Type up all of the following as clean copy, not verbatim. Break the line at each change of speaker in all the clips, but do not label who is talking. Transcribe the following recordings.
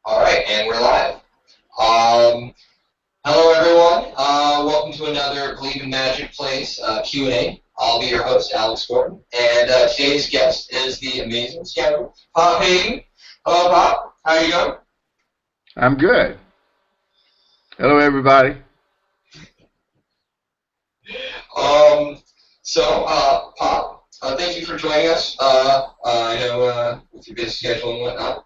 All right, and we're live. Hello, everyone. Welcome to another Believe in Magic Plays Q&A. I'll be your host, Alex Gordon, and today's guest is the amazing Scoundrel, Pop Haydn. Hello, Pop. How are you doing?
I'm good. Hello, everybody.
Pop, thank you for joining us. I know with your busy schedule and whatnot,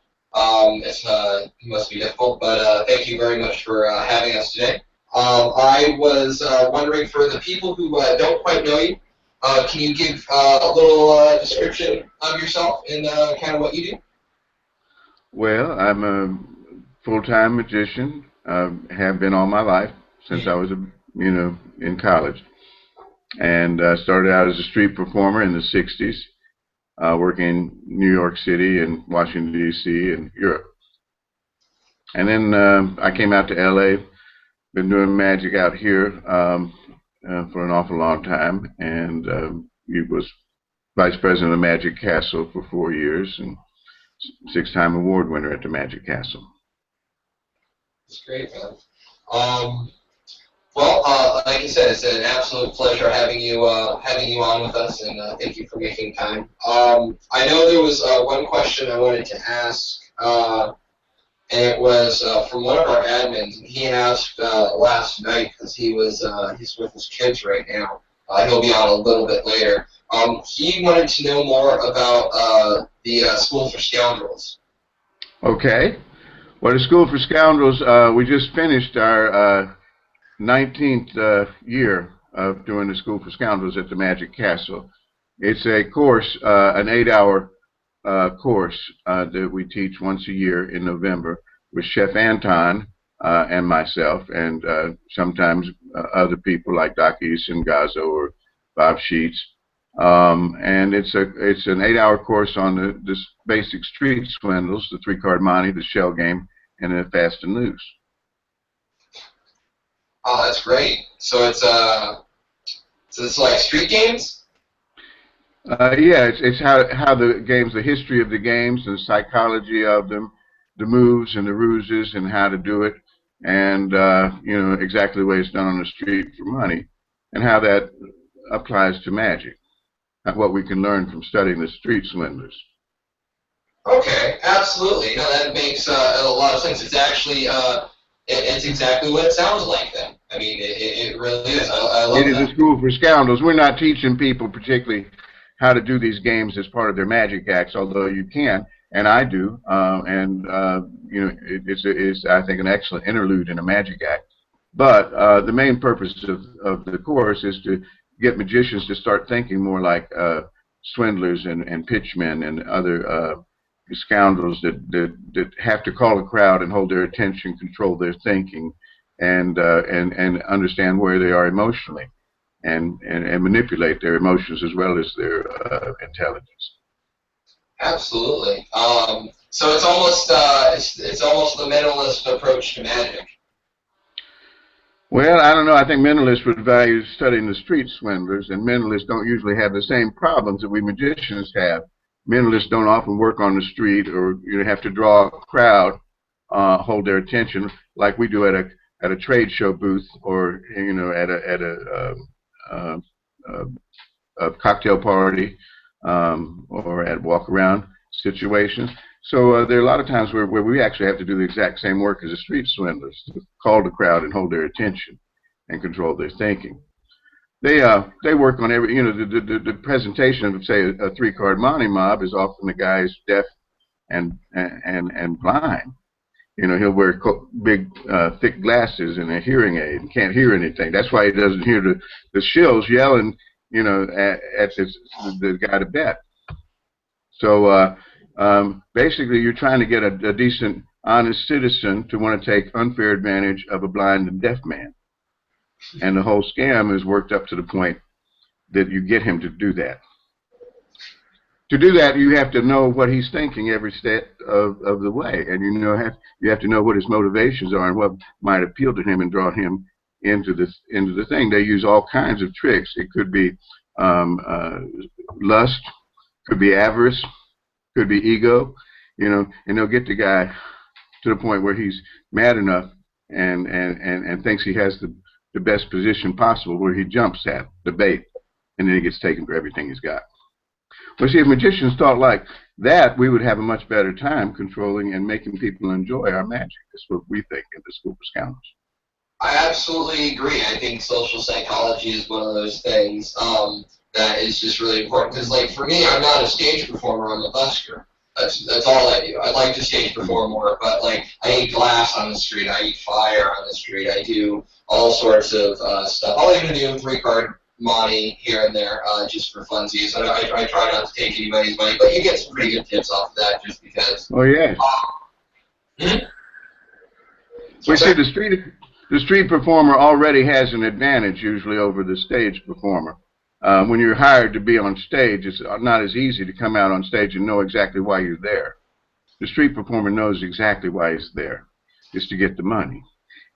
it must be difficult, but thank you very much for having us today. I was wondering, for the people who don't quite know you, can you give a little description of yourself and kind of what you do?
Well, I'm a full-time magician. Have been all my life since I was, in college. And started out as a street performer in the 60s, working in New York City and Washington, D.C. and Europe. And then I came out to L.A., been doing magic out here for an awful long time, and was vice president of Magic Castle for 4 years and 6-time award winner at the Magic Castle.
That's great, man. Well, like you said, it's an absolute pleasure having you on with us, and thank you for making time. I know there was one question I wanted to ask, and it was from one of our admins. He asked last night because he's with his kids right now. He'll be on a little bit later. He wanted to know more about the School for Scoundrels.
Okay. Well, the School for Scoundrels, we just finished our 19th year of doing the School for Scoundrels at the Magic Castle. It's a course, an 8-hour course that we teach once a year in November with Chef Anton and myself, and sometimes other people like Doc Eason, Gazzo, or Bob Sheets. And it's an 8-hour course on the basic street swindles, the 3-card monte, the shell game, and the fast and loose.
Oh, that's great. So it's like street games?
Yeah, it's how the games, the history of the games, the psychology of them, the moves and the ruses and how to do it, and exactly the way it's done on the street for money, and how that applies to magic, what we can learn from studying the street swindlers.
Okay, absolutely. No, that makes a lot of sense. It's actually it's exactly what it sounds like then. I mean, it really is. I love that.
It is a school for scoundrels. We're not teaching people particularly how to do these games as part of their magic acts, although you can, and I do. It's I think an excellent interlude in a magic act. But the main purpose of the course is to get magicians to start thinking more like swindlers and pitchmen and other scoundrels that have to call a crowd and hold their attention, control their thinking, and understand where they are emotionally, and manipulate their emotions as well as their intelligence.
Absolutely. So it's almost the mentalist approach to magic.
Well, I don't know. I think mentalists would value studying the street swindlers, and mentalists don't usually have the same problems that we magicians have. Mentalists don't often work on the street, or have to draw a crowd, hold their attention like we do at a trade show booth, or at a cocktail party, or at walk around situations. So there are a lot of times where we actually have to do the exact same work as the street swindlers, to call the crowd and hold their attention and control their thinking. They work on every, the presentation of, say, a 3-card monte mob is often the guy's deaf and blind. He'll wear big, thick glasses and a hearing aid and can't hear anything. That's why he doesn't hear the shills yelling, at the guy to bet. So basically, you're trying to get a decent, honest citizen to want to take unfair advantage of a blind and deaf man. And the whole scam is worked up to the point that you get him to do that. To do that, you have to know what he's thinking every step of the way, and you have to know what his motivations are and what might appeal to him and draw him into the thing. They use all kinds of tricks. It could be lust, could be avarice, could be ego, and they'll get the guy to the point where he's mad enough and thinks he has the best position possible, where he jumps at the bait, and then he gets taken for everything he's got. Well, see, if magicians thought like that, we would have a much better time controlling and making people enjoy our magic. That's what we think in the School for Scoundrels.
I absolutely agree. I think social psychology is one of those things that is just really important. Because, like, for me, I'm not a stage performer. I'm a busker. That's all I do. I'd like to stage perform more, but, like, I eat glass on the street. I eat fire on the street. I do all sorts of stuff. I'll even do 3-card money here and there just for funsies. I try not to take anybody's money, but you get some pretty good tips off of that just because.
Oh, yeah. We see the street performer already has an advantage usually over the stage performer. When you're hired to be on stage, it's not as easy to come out on stage and know exactly why you're there. The street performer knows exactly why he's there. It's to get the money.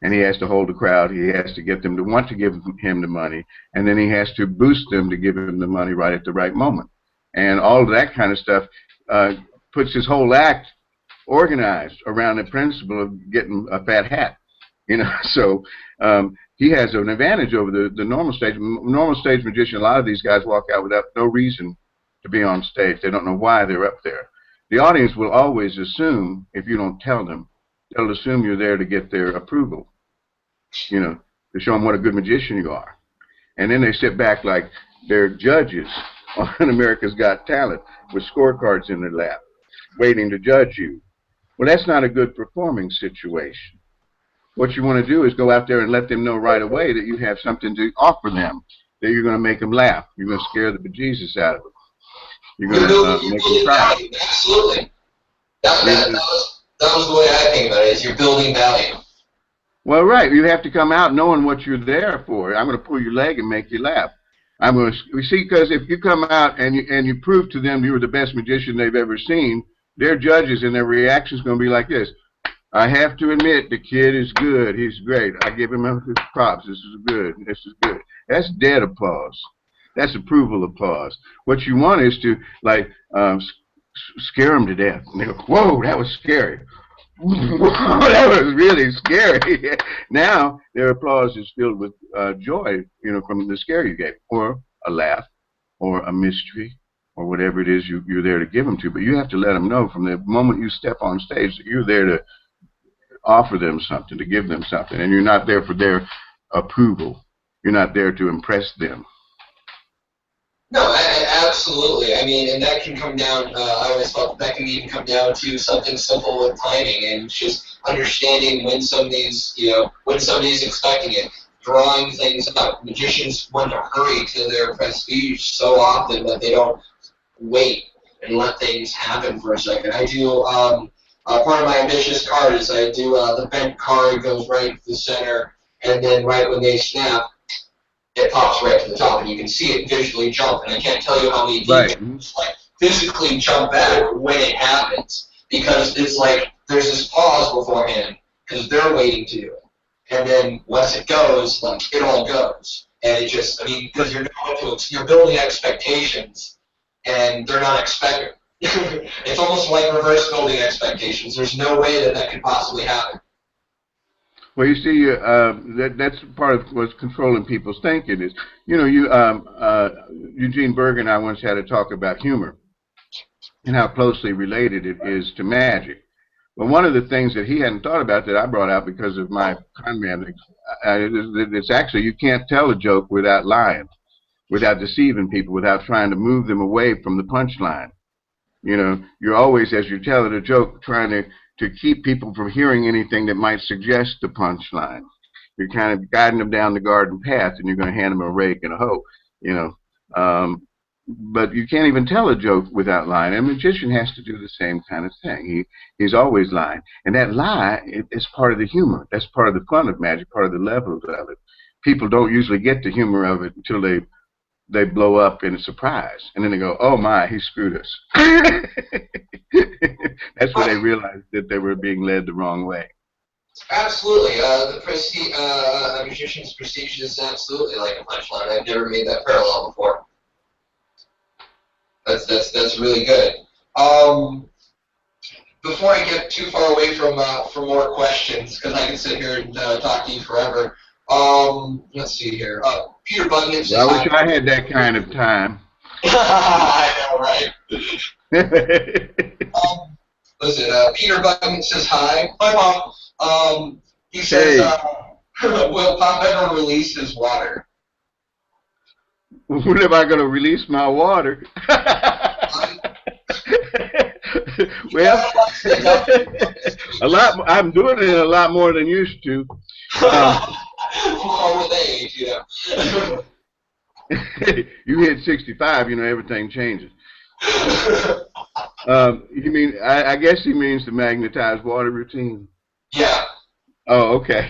And he has to hold the crowd. He has to get them to want to give him the money. And then he has to boost them to give him the money right at the right moment. And all of that kind of stuff puts his whole act organized around the principle of getting a fat hat. You know, so he has an advantage over the normal stage. Normal stage magician, a lot of these guys walk out without no reason to be on stage. They don't know why they're up there. The audience will always assume, if you don't tell them, they'll assume you're there to get their approval, you know, to show them what a good magician you are. And then they sit back like they're judges on America's Got Talent with scorecards in their lap, waiting to judge you. Well, that's not a good performing situation. What you want to do is go out there and let them know right away that you have something to offer them, that you're going to make them laugh. You're going to scare the bejeezus out of them. You're going to make them cry.
Absolutely. That was the way I think about it, is you're building value.
Well, right. You have to come out knowing what you're there for. I'm going to pull your leg and make you laugh. I'm going to see, because if you come out and you prove to them you were the best magician they've ever seen, their judges and their reaction is going to be like this. I have to admit, the kid is good. He's great. I give him his props. This is good. This is good. That's dead applause. That's approval applause. What you want is to, like, scare them to death. And they go, whoa, that was scary. That was really scary. Now their applause is filled with joy, you know, from the scare you gave, or a laugh, or a mystery, or whatever it is you're there to give them to. But you have to let them know from the moment you step on stage that you're there to offer them something, to give them something, and you're not there for their approval. You're not there to impress them.
No, absolutely. I mean, and that can come down, I always thought that can even come down to something simple with timing and just understanding when somebody's, you know, when somebody's expecting it, drawing things up. Magicians want to hurry to their prestige so often that they don't wait and let things happen for a second. I do, part of my ambitious card is I do the bent card goes right to the center, and then right when they snap, it pops right to the top, and you can see it visually jump. And I can't tell you how many demons like physically jump back when it happens, because it's like there's this pause beforehand because they're waiting to do it, and then once it goes, like it all goes, and it just, I mean, because you're building expectations, and they're not expecting. It's almost like reverse building expectations. There's no way that could possibly happen.
Well, you see, that's part of what's controlling people's thinking is, you know, Eugene Berg and I once had a talk about humor and how closely related it is to magic. But one of the things that he hadn't thought about that I brought out because of my con man, it's actually you can't tell a joke without lying, without deceiving people, without trying to move them away from the punchline. You know, you're always, as you're telling a joke, trying to keep people from hearing anything that might suggest the punchline. You're kind of guiding them down the garden path, and you're going to hand them a rake and a hoe, you know. But you can't even tell a joke without lying. A magician has to do the same kind of thing. He's always lying. And that lie is part of the humor. That's part of the fun of magic, part of the levels of it. People don't usually get the humor of it until they blow up in a surprise. And then they go, oh my, he screwed us. That's when they realized that they were being led the wrong way.
Absolutely. A magician's prestige is absolutely like a punchline. I've never made that parallel before. That's really good. before I get too far away from more questions, because I can sit here and talk to you forever. Let's see here. Peter Bugman says
Well, I wish
hi.
I had that kind of time.
I know, right? Listen, Peter Bugman says hi. Hi, Mom. He says,
Hey,
will Pop ever release his water?
when am I going to release my water? Well, a lot. I'm doing it a lot more than used to.
More with age, you know.
You hit 65, you know, everything changes. You mean? I guess he means the magnetized water routine.
Yeah.
Oh, okay.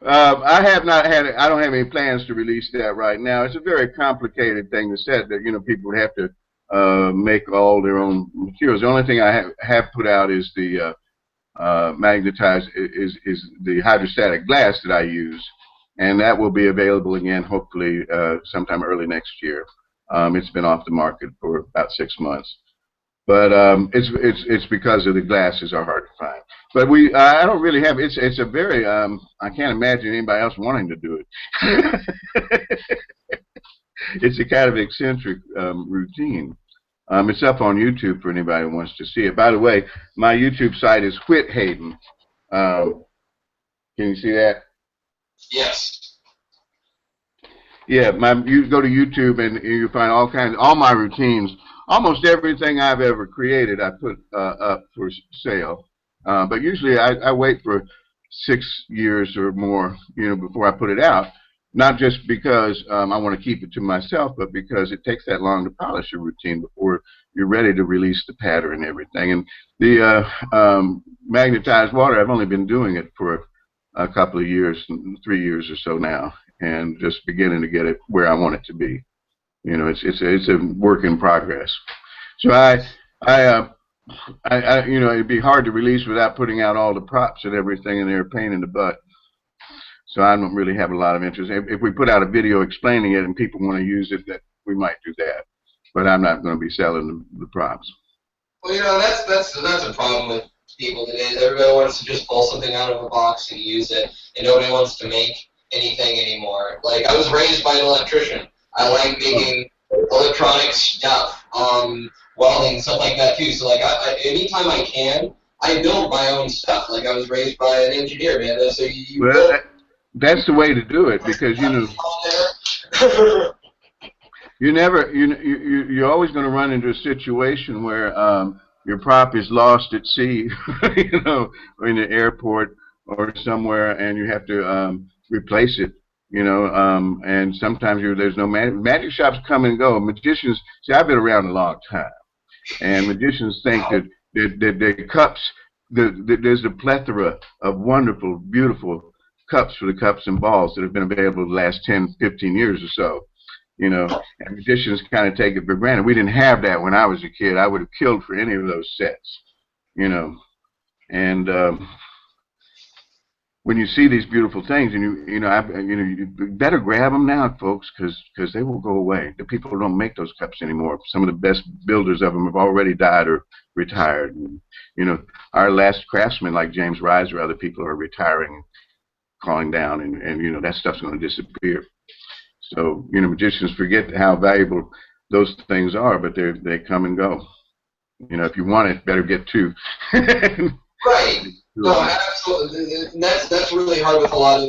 I have not had. I don't have any plans to release that right now. It's a very complicated thing to set. That people would have to make all their own materials. The only thing I have put out is the magnetized is the hydrostatic glass that I use, and that will be available again hopefully sometime early next year. It's been off the market for about 6 months. But it's because of the glasses are hard to find. But I don't really have it's a very I can't imagine anybody else wanting to do it. It's a kind of eccentric routine. It's up on YouTube for anybody who wants to see it. By the way, my YouTube site is Pop Haydn. Can you see that?
Yes.
Yeah, you go to YouTube and you find all my routines. Almost everything I've ever created, I put up for sale. But usually I wait for 6 years or more, before I put it out. Not just because I want to keep it to myself, but because it takes that long to polish a routine before you're ready to release the pattern and everything. And the magnetized water, I've only been doing it for a couple of years, 3 years or so now, and just beginning to get it where I want it to be. It's a work in progress. So it'd be hard to release without putting out all the props and everything, and they're a pain in the butt. So I don't really have a lot of interest. If we put out a video explaining it and people want to use it, that we might do that. But I'm not going to be selling the props.
Well, that's a problem with people today. Everybody wants to just pull something out of a box and use it, and nobody wants to make anything anymore. Like, I was raised by an electrician. I like making electronic stuff, welding, stuff like that too. So, like, anytime I can, I build my own stuff. Like, I was raised by an engineer, man. So
well, that's the way to do it, because you're always going to run into a situation where your prop is lost at sea, or in the airport or somewhere, and you have to replace it. And sometimes there's no magic shops come and go. Magicians, see, I've been around a long time, and magicians think that the cups, there's a plethora of wonderful, beautiful cups for the cups and balls that have been available the last 10, 15 years or so. And magicians kind of take it for granted. We didn't have that when I was a kid. I would have killed for any of those sets, and when you see these beautiful things, and you better grab them now, folks, because they will go away. The people don't make those cups anymore. Some of the best builders of them have already died or retired. And, our last craftsmen, like James Riser, other people are retiring, calling down, and that stuff's going to disappear. So magicians forget how valuable those things are, but they come and go. If you want it, better get two.
Right. No, absolutely. And that's really hard with a lot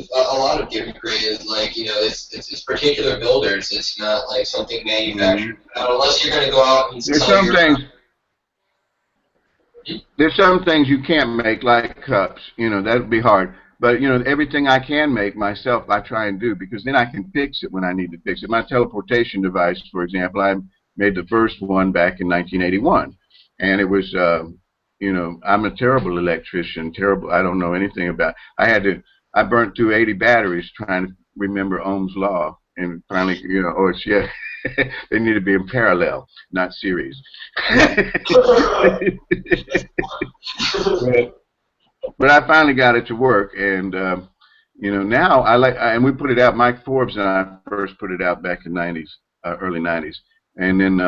of different creatives. Like, it's particular builders. It's not like something manufactured. Unless you're going to go out and sell
There's some things you can't make, like cups. That would be hard. But everything I can make myself, I try and do, because then I can fix it when I need to fix it. My teleportation device, for example, I made the first one back in 1981, and it was. I'm a terrible electrician, I don't know anything about it. I burnt through 80 batteries trying to remember Ohm's law, and finally, they need to be in parallel, not series. But I finally got it to work, and now and we put it out. Mike Forbes and I first put it out back in '90s, early '90s, and then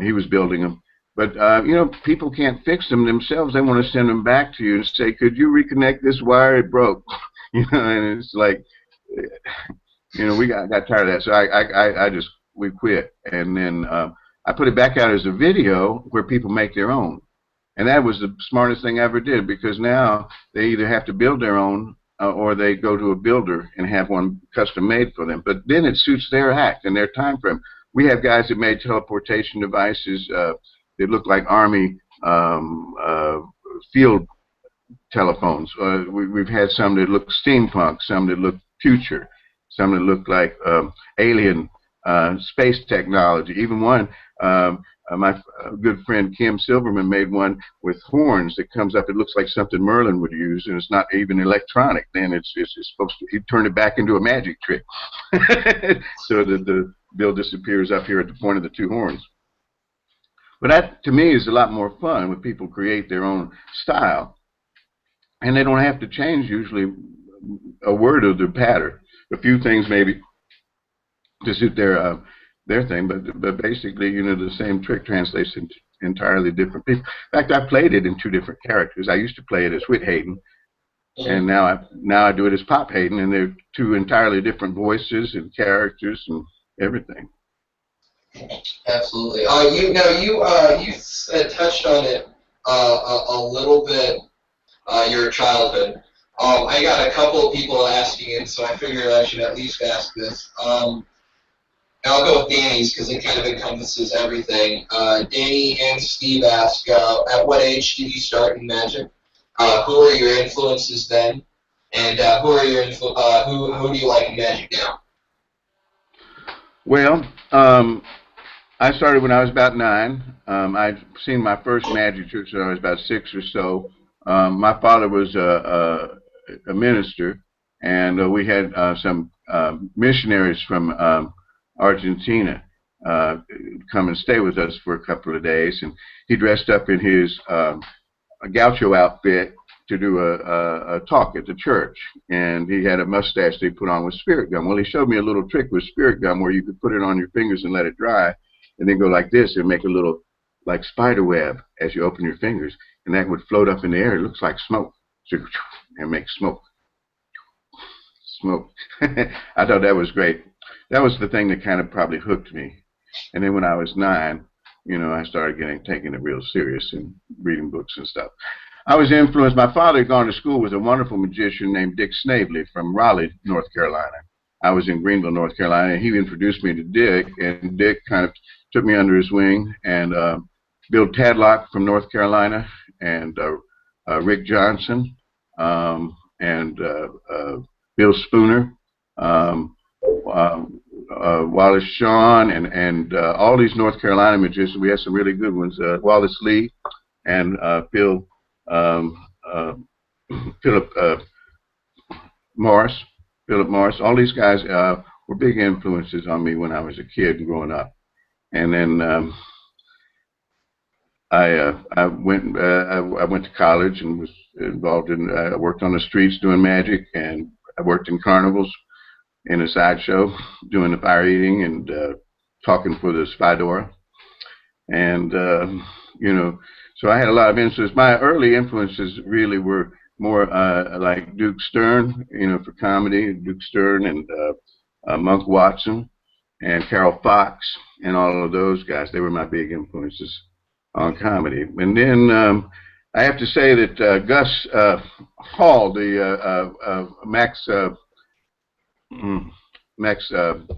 he was building them. But you know, people can't fix them themselves. They want to send them back to you and say, "Could you reconnect this wire? It broke." You know, and it's like, you know, we got tired of that. So I just we quit, and then I put it back out as a video where people make their own. And that was the smartest thing I ever did, because now they either have to build their own or they go to a builder and have one custom made for them. But then it suits their act and their time frame. We have guys that made teleportation devices that look like Army field telephones. We've had some that look steampunk, some that look future, some that look like alien space technology. Even one, my good friend Kim Silverman made one with horns that comes up. It looks like something Merlin would use, and it's not even electronic. Then it's supposed to, he turned it back into a magic trick. So the bill disappears up here at the point of the two horns. But that, to me, is a lot more fun when people create their own style. And they don't have to change, usually, a word of the pattern. A few things maybe to suit their thing, but basically, you know, the same trick translates into entirely different people. In fact, I played it in two different characters. I used to play it as Whit Haydn, and now I do it as Pop Haydn, and they're two entirely different voices and characters and everything.
Absolutely. You touched on it a little bit. Your childhood. I got a couple of people asking it, so I figured I should at least ask this. I'll go with Danny's because it kind of encompasses everything. Danny and Steve ask, at what age did you start in magic? Who are your influences then? And who do you like in magic now?
Well, I started when I was about 9. I'd seen my first magic trick when I was about 6 or so. My father was a minister, and we had some missionaries from Argentina come and stay with us for a couple of days, and he dressed up in his gaucho outfit to do a talk at the church, and he had a mustache they put on with spirit gum. Well, he showed me a little trick with spirit gum where you could put it on your fingers and let it dry, and then go like this and make a little like spider web as you open your fingers, and that would float up in the air. It looks like smoke, and make smoke. I thought that was great. That was the thing that kind of probably hooked me. And then when I was 9, you know, I started taking it real serious and reading books and stuff. I was influenced. My father had gone to school with a wonderful magician named Dick Snavely from Raleigh, North Carolina. I was in Greenville, North Carolina, and he introduced me to Dick, and Dick kind of took me under his wing, and Bill Tadlock from North Carolina, and Rick Johnson, and Bill Spooner, Wallace Shawn, and all these North Carolina magicians. We had some really good ones. Wallace Lee and Philip Morris. All these guys were big influences on me when I was a kid growing up. And then I went to college and was involved in. I worked on the streets doing magic, and I worked in carnivals in a sideshow doing the fire eating and talking for the Spydora. And you know, so I had a lot of influence. My early influences really were more like Duke Stern, you know, for comedy. Duke Stern and Monk Watson and Carol Fox and all of those guys. They were my big influences on comedy. And then I have to say that Gus Hall, the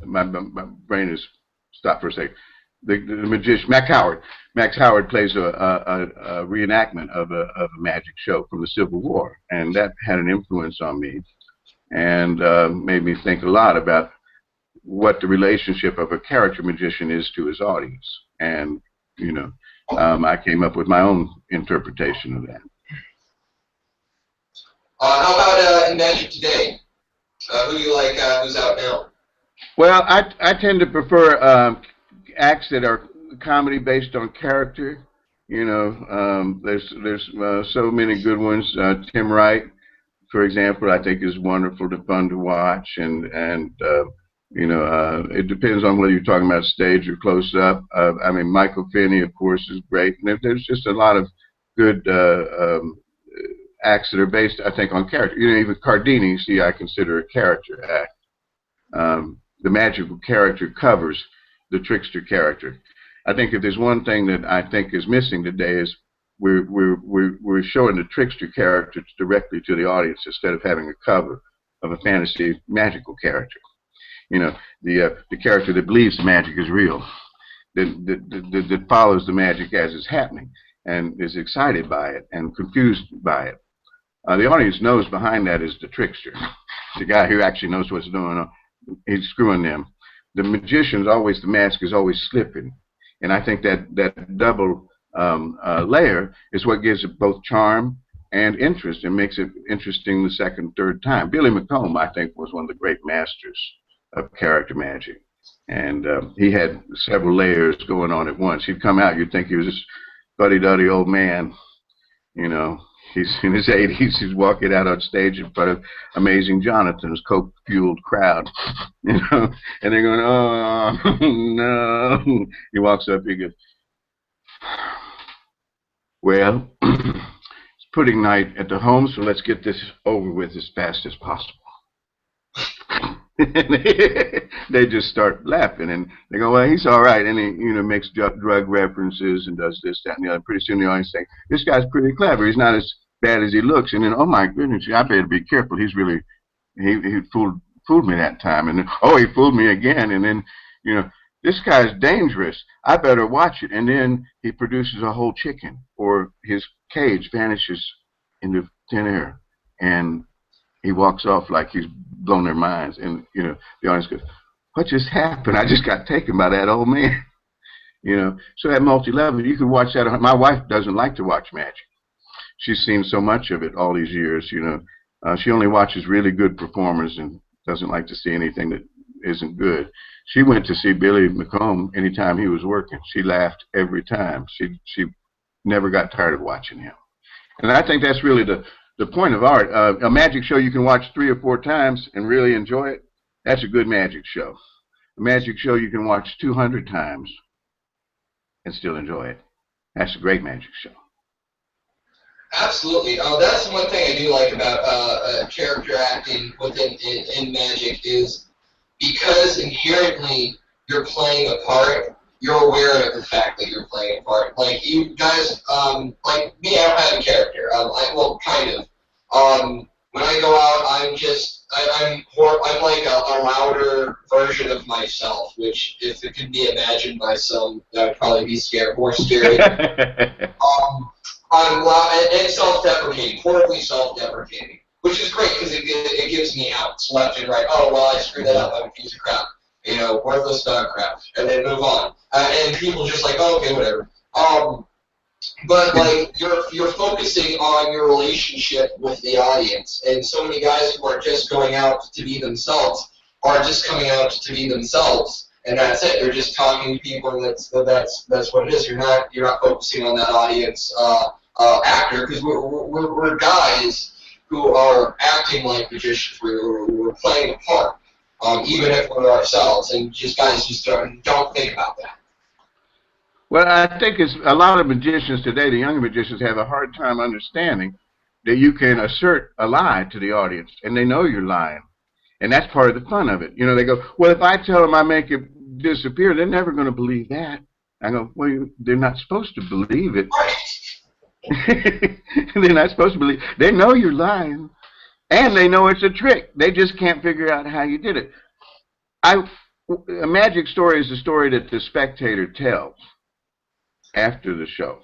my brain is stopped for a second. The magician Max Howard. Max Howard plays a reenactment of a magic show from the Civil War, and that had an influence on me, and made me think a lot about what the relationship of a character magician is to his audience. And you know, I came up with my own interpretation of that.
How about in magic today? Who do you like? Who's out now?
Well, I tend to prefer acts that are comedy based on character. You know, there's so many good ones. Tim Wright, for example, I think is wonderful, fun to watch, and It depends on whether you're talking about stage or close up. I mean, Michael Finney, of course, is great. And there's just a lot of good acts that are based, I think, on character. Even Cardini, see, I consider a character act. The magical character covers the trickster character. I think if there's one thing that I think is missing today is we're showing the trickster character directly to the audience instead of having a cover of a fantasy magical character. The character that believes the magic is real, that follows the magic as it's happening and is excited by it and confused by it. The audience knows behind that is the trickster, the guy who actually knows what's going on. He's screwing them. The magician's always, the mask is always slipping. And I think that double layer is what gives it both charm and interest and makes it interesting the second, third time. Billy McComb, I think, was one of the great masters of character magic. And he had several layers going on at once. He'd come out, you'd think he was this fuddy-duddy old man. He's in his 80s. He's walking out on stage in front of Amazing Jonathan's coke-fueled crowd, and they're going, "Oh no!" He walks up. He goes, "Well, it's pudding night at the home, so let's get this over with as fast as possible." They just start laughing, and they go, "Well, he's all right," and he, makes drug references and does this, that, and the other. Pretty soon, the audience saying, "This guy's pretty clever. He's not as bad as he looks." And then, "Oh my goodness, I better be careful. He's really, he fooled me that time." And then, "Oh, he fooled me again." And then, "This guy's dangerous. I better watch it." And then he produces a whole chicken, or his cage vanishes into thin air, and he walks off like he's blown their minds. And the audience goes, "What just happened? I just got taken by that old man." So at multi-level, you can watch that. My wife doesn't like to watch magic. She's seen so much of it all these years. She only watches really good performers and doesn't like to see anything that isn't good. She went to see Billy McComb anytime he was working. She laughed every time. She never got tired of watching him. And I think that's really the point of art. A magic show you can watch 3 or 4 times and really enjoy it, that's a good magic show. A magic show you can watch 200 times and still enjoy it, that's a great magic show.
Absolutely. That's one thing I do like about character acting in magic is because inherently you're playing a part, you're aware of the fact that you're playing a part. Like you guys, like me, I don't have a character. Well, kind of. When I go out, I'm like a louder version of myself, which if it could be imagined by some, that would probably be more scary. I'm loud and self-deprecating, horribly self-deprecating, which is great because it gives me outs left and right. Oh, well, I screwed that up. I'm a piece of crap. Worthless dog crap. And then move on. And people just like, oh, okay, whatever. But like you're focusing on your relationship with the audience, and so many guys who are just going out to be themselves are just coming out to be themselves, and that's it. They're just talking to people, and that's what it is. You're not focusing on that audience actor, because we're guys who are acting like magicians. We're playing a part, even if we're ourselves, and guys just don't think about that.
Well, I think it's a lot of magicians today, the younger magicians, have a hard time understanding that you can assert a lie to the audience, and they know you're lying. And that's part of the fun of it. They go, well, if I tell them I make it disappear, they're never going to believe that. I go, well, they're not supposed to believe it. They're not supposed to believe. They know you're lying, and they know it's a trick. They just can't figure out how you did it. A magic story is a story that the spectator tells after the show.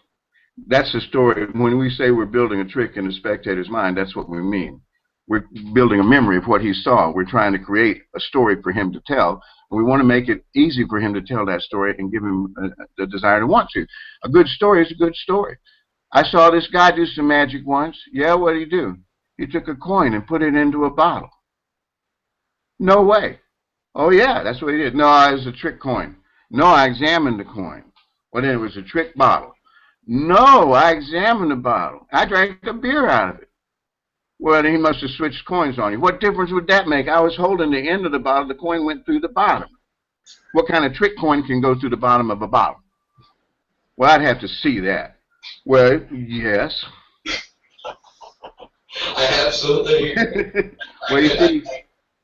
That's the story. When we say we're building a trick in the spectator's mind, that's what we mean. We're building a memory of what he saw. We're trying to create a story for him to tell, and we want to make it easy for him to tell that story and give him the desire to want to. A good story is a good story. I saw this guy do some magic once. Yeah, what did he do? He took a coin and put it into a bottle. No way. Oh, yeah, that's what he did. No, it was a trick coin. No, I examined the coin. Well, then it was a trick bottle. No, I examined the bottle. I drank the beer out of it. Well, he must have switched coins on you. What difference would that make? I was holding the end of the bottle. The coin went through the bottom. What kind of trick coin can go through the bottom of a bottle? Well, I'd have to see that. Well, yes.
I absolutely agree.
Well, you see,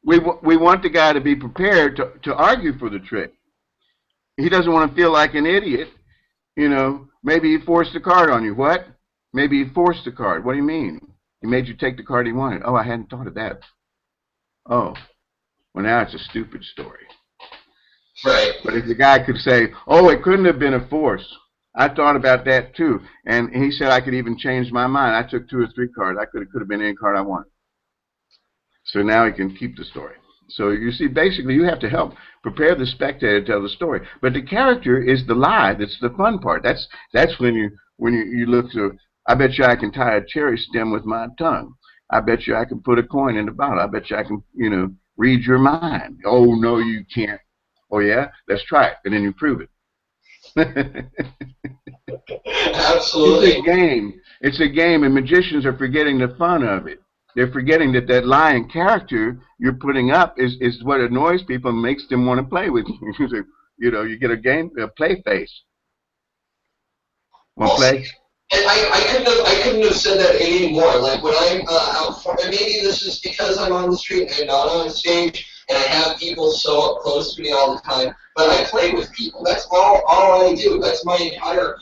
we want the guy to be prepared to argue for the trick. He doesn't want to feel like an idiot. You know, maybe he forced the card on you. What? Maybe he forced the card. What do you mean? He made you take the card he wanted. Oh, I hadn't thought of that. Oh, well, now it's a stupid story.
Right.
But if the guy could say, oh, it couldn't have been a force. I thought about that too. And he said I could even change my mind. I took 2 or 3 cards. It could have been any card I wanted. So now he can keep the story. So you see, basically, you have to help prepare the spectator to tell the story. But the character is the lie. That's the fun part. That's when you look to, I bet you I can tie a cherry stem with my tongue. I bet you I can put a coin in the bottle. I bet you I can, read your mind. Oh, no, you can't. Oh, yeah? Let's try it. And then you prove it.
Absolutely.
It's a game. It's a game, and magicians are forgetting the fun of it. They're forgetting that lying character you're putting up is what annoys people and makes them want to play with you. You get a play face. Want to play?
And I couldn't have said that any more. Like when I'm out front, and maybe this is because I'm on the street and not on stage, and I have people so up close to me all the time. But I play with people. That's all I do. That's my entire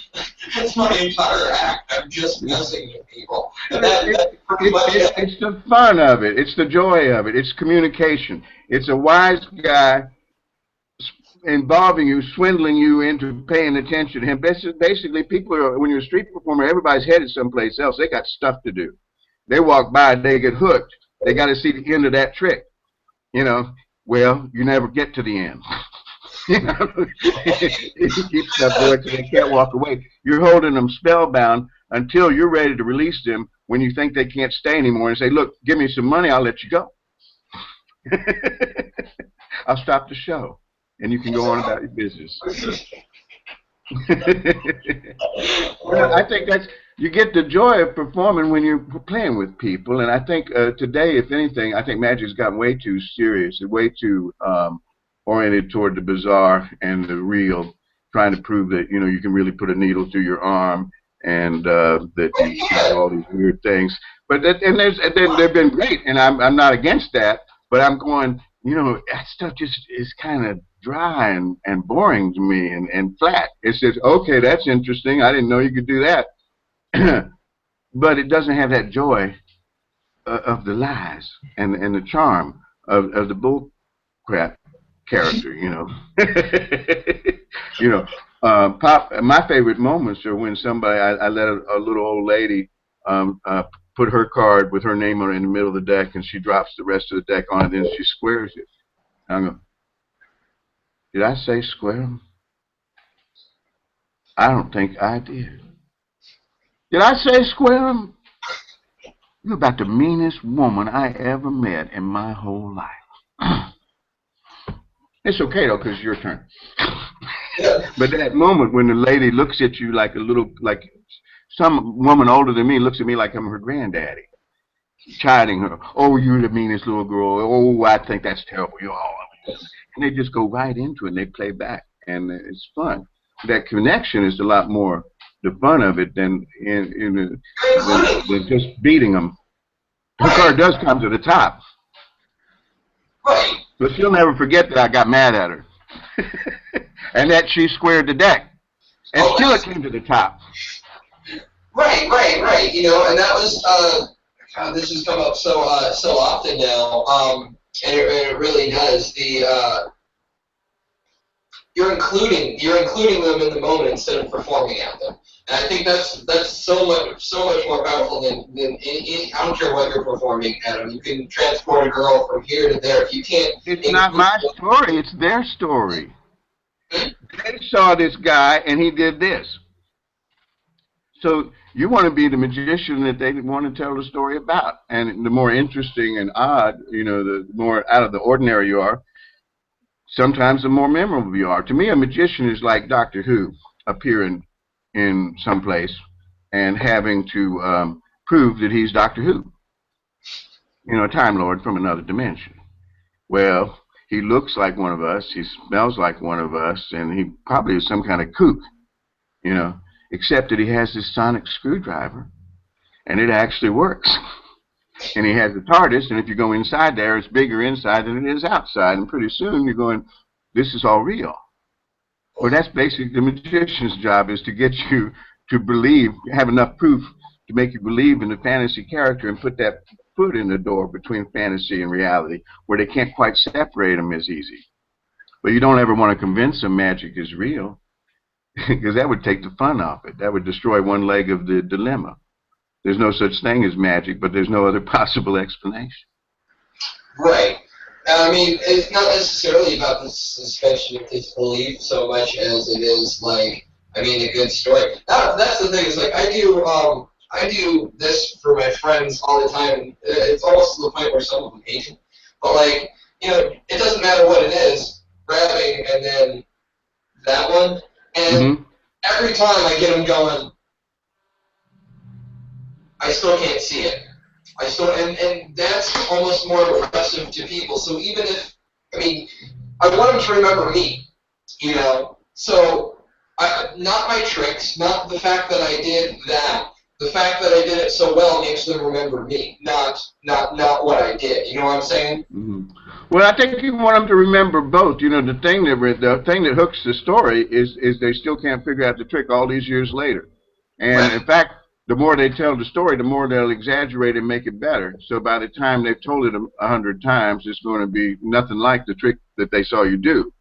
act. I'm just messing with people.
It's the fun of it. It's the joy of it. It's communication. It's a wise guy involving you, swindling you into paying attention to him. Basically, when you're a street performer, everybody's headed someplace else. They got stuff to do. They walk by, they get hooked. They got to see the end of that trick. Well, you never get to the end. You keep stuff going so they can't walk away. You're holding them spellbound until you're ready to release them when you think they can't stay anymore and say, look, give me some money, I'll let you go. I'll stop the show, and you can go on about your business. Well, I think you get the joy of performing when you're playing with people, and I think today, if anything, I think magic's gotten way too serious, way too oriented toward the bizarre and the real, trying to prove that you can really put a needle through your arm and that you see all these weird things. But they've been great, and I'm not against that. But I'm going, that stuff just is kind of dry and boring to me and flat. It says, okay, that's interesting. I didn't know you could do that. But it doesn't have that joy of the lies and the charm of the bull crap character, Pop, my favorite moments are when somebody, I let a little old lady put her card with her name on it in the middle of the deck, and she drops the rest of the deck on it, and then she squares it. And I go, did I say square 'em? I don't think I did. Did I say square 'em? You're about the meanest woman I ever met in my whole life. It's okay, though, because it's your turn. But that moment when the lady looks at you like some woman older than me looks at me like I'm her granddaddy, chiding her, oh, you're the meanest little girl, oh, I think that's terrible, you're all of it. And they just go right into it, and they play back, and it's fun. That connection is a lot more the fun of it than than just beating them. Her card does come to the top.
Right.
But she'll never forget that I got mad at her. And that she squared the deck. And still it came to the top.
Right. And that was, God, this has come up so often now, and it really does. You're including them in the moment instead of performing at them. And I think that's so much more powerful than any, I don't care what you're performing at them. You can transport a girl from here to there. If you can't.
It's not my story. It's their story. They saw this guy and he did this. So you want to be the magician that they want to tell the story about. And the more interesting and odd, the more out of the ordinary you are, sometimes the more memorable you are. To me, a magician is like Doctor Who appearing in some place and having to prove that he's Doctor Who. you know, a Time Lord from another dimension. Well, he looks like one of us, he smells like one of us, and he probably is some kind of kook, you know, except that he has this sonic screwdriver, and it actually works. And he has the TARDIS, and if you go inside there, it's bigger inside than it is outside, and pretty soon you're going, this is all real. Well, that's basically the magician's job, is to get you to believe, have enough proof to make you believe in the fantasy character and put that foot in the door between fantasy and reality, where they can't quite separate them as easy. But you don't ever want to convince them magic is real, because that would take the fun off it. That would destroy one leg of the dilemma. There's no such thing as magic, but there's no other possible explanation.
Right. I mean, it's not necessarily about the suspension of disbelief so much as it is, like, I mean, a good story. That's the thing, is, like, I do this for my friends all the time, and it's almost to the point where some of them hate it. But, like, you know, it doesn't matter what it is, grabbing and then that one, and every time I get them going, I still can't see it. I still, and that's almost more impressive to people. So even if, I mean, I want them to remember me, you know. So, not my tricks, not the fact that I did that. The fact that I did it so well makes them remember me, not what I did. You know what I'm saying?
Well, I think you want them to remember both. You know, the thing that hooks the story is they still can't figure out the trick all these years later. And in fact, the more they tell the story, the more they'll exaggerate and make it better. So by the time they've told it 100 times, it's going to be nothing like the trick that they saw you do.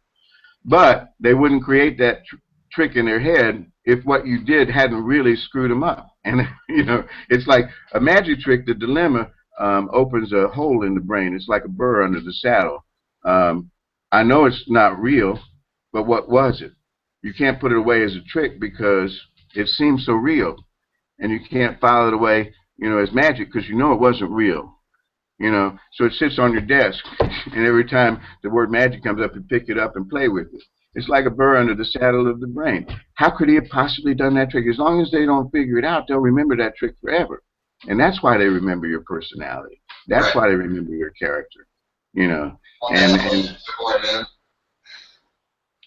But they wouldn't create that trick in their head if what you did hadn't really screwed them up. And, you know, it's like a magic trick. The dilemma opens a hole in the brain. It's like a burr under the saddle. I know it's not real, but what was it? You can't put it away as a trick because it seems so real. And you can't file it away, you know, as magic, because you know it wasn't real, you know. So it sits on your desk, and every time the word magic comes up, you pick it up and play with it. It's like a burr under the saddle of the brain. How could he have possibly done that trick? As long as they don't figure it out, they'll remember that trick forever. And that's why they remember your personality. That's why they remember your character, you know.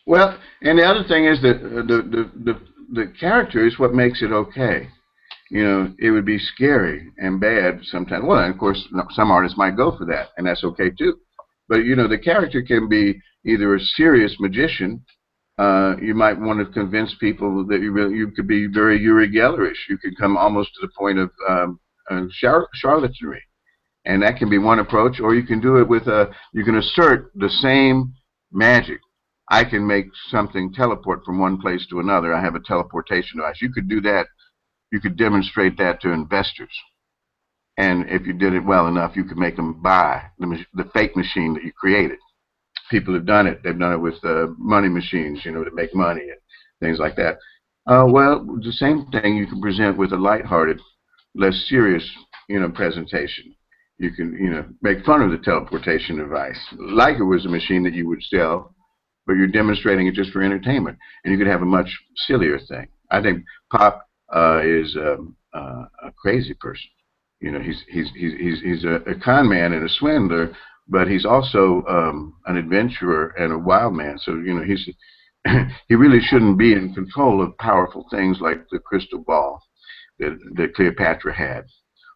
Well, and the other thing is that the character is what makes it okay. You know, it would be scary and bad sometimes. Well, and of course, some artists might go for that, and that's okay too. But, you know, the character can be either a serious magician. You might want to convince people that you could be very Uri Gellerish. You could come almost to the point of charlatanry. And that can be one approach, or you can do it with you can assert the same magic. I can make something teleport from one place to another. I have a teleportation device. You could do that. You could demonstrate that to investors. And if you did it well enough, you could make them buy the fake machine that you created. People have done it. They've done it with money machines, you know, to make money and things like that. Well, the same thing you can present with a lighthearted, less serious, you know, presentation. You can, you know, make fun of the teleportation device, like it was a machine that you would sell, but you're demonstrating it just for entertainment. And you could have a much sillier thing. I think Pop is a crazy person. You know, he's a con man and a swindler, but he's also an adventurer and a wild man. So, you know, he really shouldn't be in control of powerful things like the crystal ball that Cleopatra had,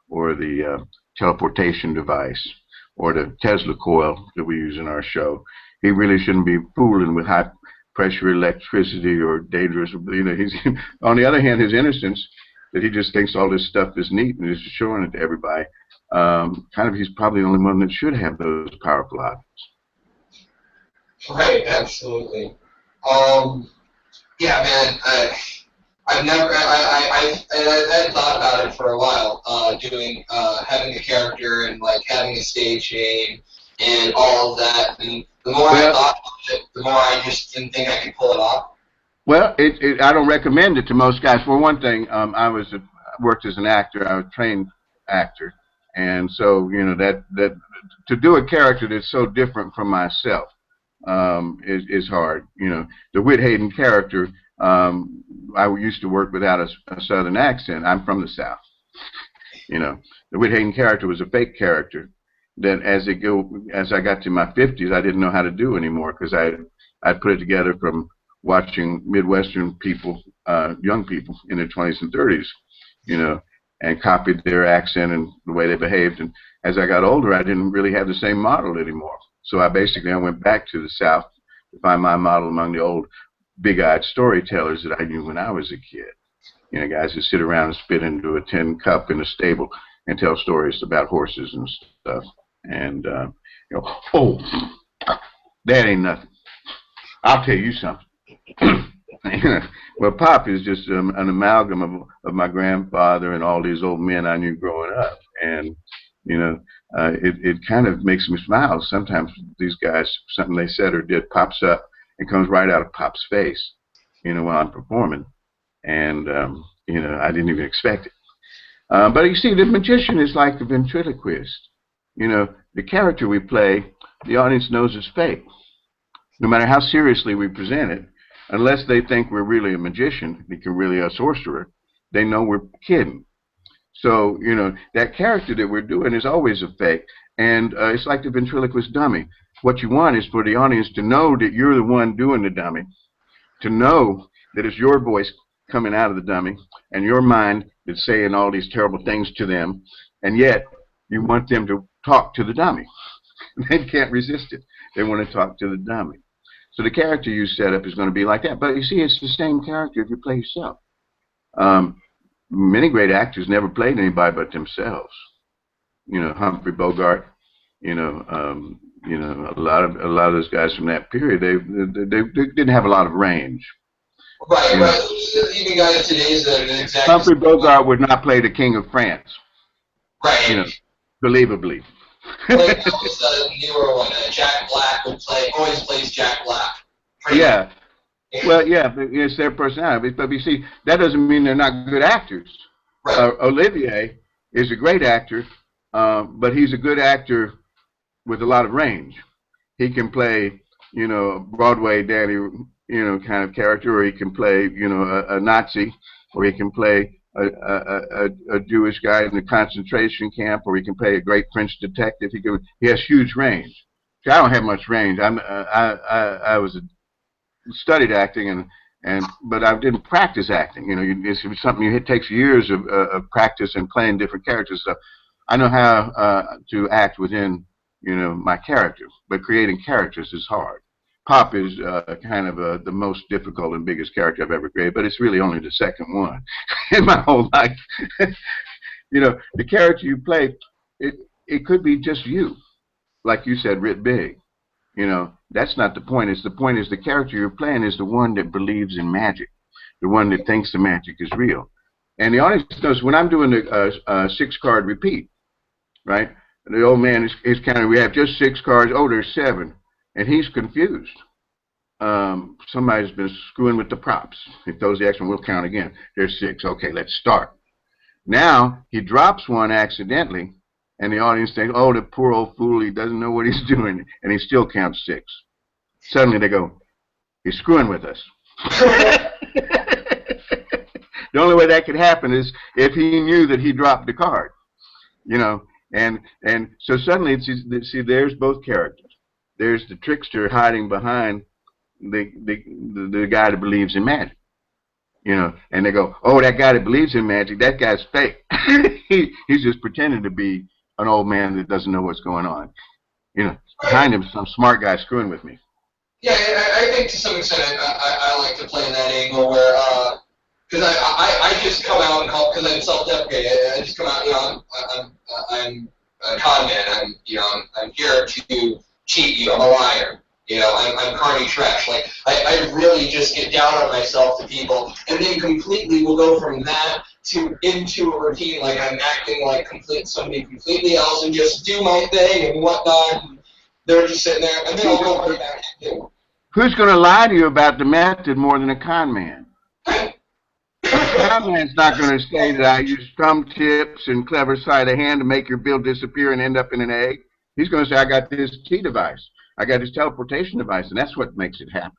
or the teleportation device, or the Tesla coil that we use in our show. He really shouldn't be fooling with high pressure electricity or dangerous, you know. He's on the other hand, his innocence, that he just thinks all this stuff is neat and is showing it to everybody. He's probably the only one that should have those powerful objects.
Right, absolutely. Yeah, man. I've thought about it for a while, having a character and like having a stage name and all of that. And the more I thought about it, the more I just didn't think I could pull it off.
Well, I don't recommend it to most guys. For one thing, I worked as an actor. I was a trained actor, and so, you know, that to do a character that's so different from myself is hard. You know, the Whit Haydn character. I used to work without a southern accent. I'm from the South. You know, the Whit Haydn character was a fake character, that as I got to my 50s, I didn't know how to do anymore because I put it together from watching Midwestern people, young people in their 20s and 30s, you know, and copied their accent and the way they behaved. And as I got older, I didn't really have the same model anymore. So I went back to the South to find my model among the old big-eyed storytellers that I knew when I was a kid. You know, guys that sit around and spit into a tin cup in a stable and tell stories about horses and stuff. And, you know, oh, that ain't nothing. I'll tell you something. Well, Pop is just an amalgam of my grandfather and all these old men I knew growing up. And, you know, it kind of makes me smile. Sometimes these guys, something they said or did pops up and comes right out of Pop's face, you know, while I'm performing. And, you know, I didn't even expect it. But you see, the magician is like the ventriloquist. You know, the character we play, the audience knows is fake. No matter how seriously we present it, unless they think we're really a magician, really a sorcerer, they know we're kidding. So, you know, that character that we're doing is always a fake. And it's like the ventriloquist dummy. What you want is for the audience to know that you're the one doing the dummy, to know that it's your voice coming out of the dummy and your mind that's saying all these terrible things to them, and yet you want them to talk to the dummy. They can't resist it. They want to talk to the dummy. So the character you set up is going to be like that. But you see, it's the same character if you play yourself. Many great actors never played anybody but themselves. You know, Humphrey Bogart. You know, a lot of those guys from that period, they didn't have a lot of range.
Right, right. Even guys today's exactly.
Humphrey Bogart would not play the King of France.
Right.
You know, believably.
Like that was the newer one. Jack Black always plays Jack Black.
Yeah. Well, yeah, but it's their personality. But you see, that doesn't mean they're not good actors.
Right.
Olivier is a great actor, but he's a good actor with a lot of range. He can play, you know, Broadway Danny, you know, kind of character, or he can play, you know, a Nazi, or he can play a Jewish guy in a concentration camp, or he can play a great French detective. He has huge range. See, I don't have much range. I studied acting, but I didn't practice acting. You know, it's something it takes years of practice and playing different characters. So I know how to act within, you know, my character, but creating characters is hard. Pop is kind of the most difficult and biggest character I've ever created, but it's really only the second one in my whole life. You know, the character you play, it could be just you, like you said, writ big. You know, that's not the point. The point is the character you're playing is the one that believes in magic, the one that thinks the magic is real. And the audience knows when I'm doing a 6-card repeat, right? The old man is counting. We have just 6 cards. Oh, there's 7. And he's confused. Somebody's been screwing with the props. He throws the extra one, we'll count again. There's 6. Okay, let's start. Now, he drops one accidentally, and the audience thinks, oh, the poor old fool, he doesn't know what he's doing, and he still counts 6. Suddenly they go, he's screwing with us. The only way that could happen is if he knew that he dropped the card, you know. And so suddenly, see, there's both characters. There's the trickster hiding behind the guy that believes in magic, you know. And they go, oh, that guy that believes in magic, that guy's fake. He's just pretending to be an old man that doesn't know what's going on. You know, behind him, some smart guy screwing with me.
Yeah, I think to some extent I like to play in that angle where, because I just come out and help because I'm self-deprecating. I just come out, you know, I'm a con man. I'm here to cheat you. I'm a liar. You know, I'm Carney Trash. Like, I really just get down on myself to people, and then completely will go from that into a routine, like I'm acting like somebody completely else and just do my thing and whatnot. And they're just sitting there, and then I'll go right back to you.
Who's going to lie to you about the method more than a con man? A con man's not going to say that I use thumb tips and clever sleight of hand to make your bill disappear and end up in an egg. He's going to say, I got this T device. I got this teleportation device, and that's what makes it happen.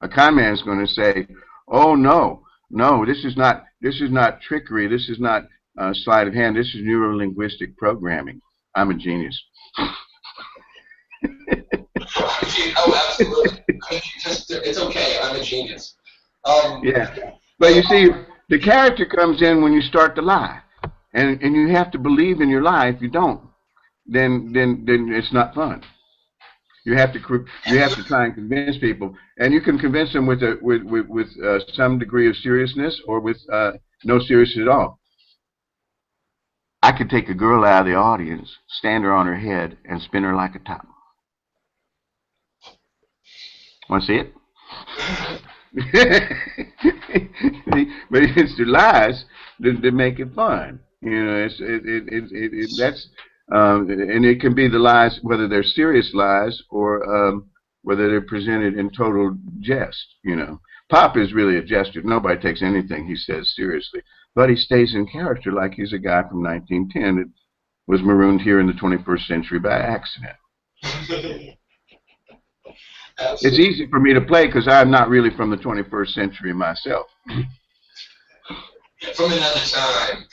A con man is going to say, oh, no, this is not trickery. This is not sleight of hand. This is neuro-linguistic programming. I'm a genius.
Oh, absolutely. I mean, it's okay. I'm a genius.
Yeah. But you see, the character comes in when you start to lie. And you have to believe in your lie. If you don't, then it's not fun. You have to try and convince people, and you can convince them with some degree of seriousness or with no seriousness at all. I could take a girl out of the audience, stand her on her head, and spin her like a top. Want to see it? But it's the lies that make it fun. You know, and it can be the lies, whether they're serious lies or whether they're presented in total jest. You know, Pop is really a jester. Nobody takes anything he says seriously, but he stays in character like he's a guy from 1910 that was marooned here in the 21st century by accident. It's easy for me to play because I'm not really from the 21st century myself.
From another time.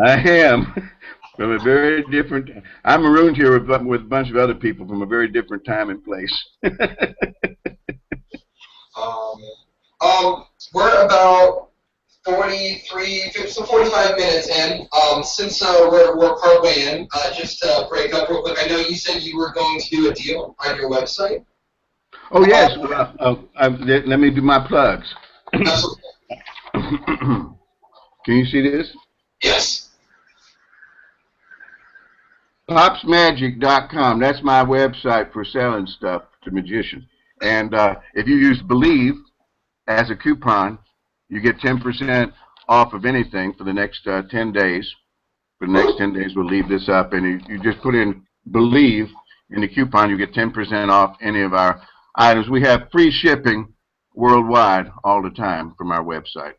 I am from a very different. I'm marooned here with a bunch of other people from a very different time and place.
We're about 45 minutes in. Since we're partway in, just to break up real quick. I know you said you were going to do a deal on your website.
Oh yes. Let me do my plugs. Can you see this?
Yes.
Popsmagic.com. That's my website for selling stuff to magicians. And if you use Believe as a coupon, you get 10% off of anything for the next 10 days. For the next 10 days, we'll leave this up, and you just put in Believe in the coupon. You get 10% off any of our items. We have free shipping worldwide all the time from our website.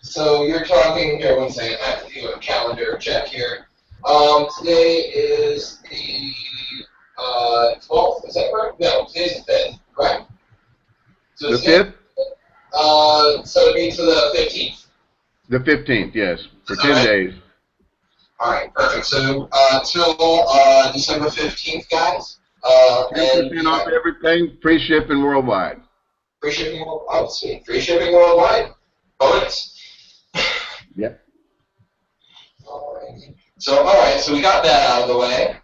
So you're talking here. One second, I have to do a calendar check here. Today is the 12th. Is that right? No, today's the 5th. Right? So
the 5th.
So it means to the 15th.
The 15th, yes, for 10 days.
All right, perfect. So till December 15th, guys.
10% off everything. Free shipping worldwide.
Free shipping worldwide. Oh, sweet. Free shipping worldwide. Bonus.
Yep.
All right. So we got that out of the way.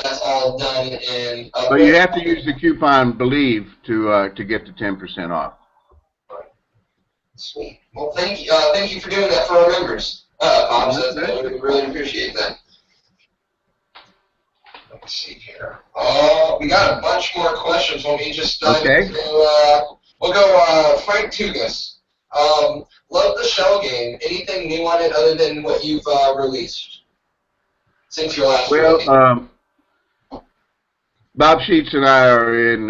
That's all done in.
But you have to use the coupon Believe to get the 10% off.
Sweet. Well, thank you for doing that for our members. Bob says that. We really appreciate that. Let's see here. We got a bunch more questions. Let me just dive into. We'll go. Frank Tugas. Love the shell game. Anything new on it other than what you've released since your last?
Well, Bob Sheets and I are in.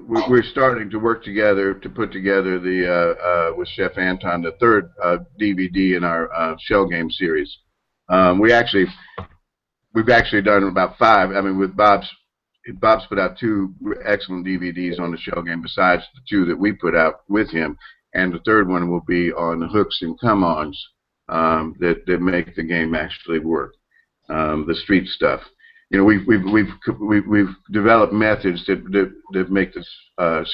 We're starting to work together to put together the with Chef Anton the third DVD in our shell game series. We've actually done about 5. I mean, with Bob's put out 2 excellent DVDs on the shell game besides the 2 that we put out with him, and the third one will be on the hooks and come-ons that make the game actually work, the street stuff. You know, we've developed methods that make this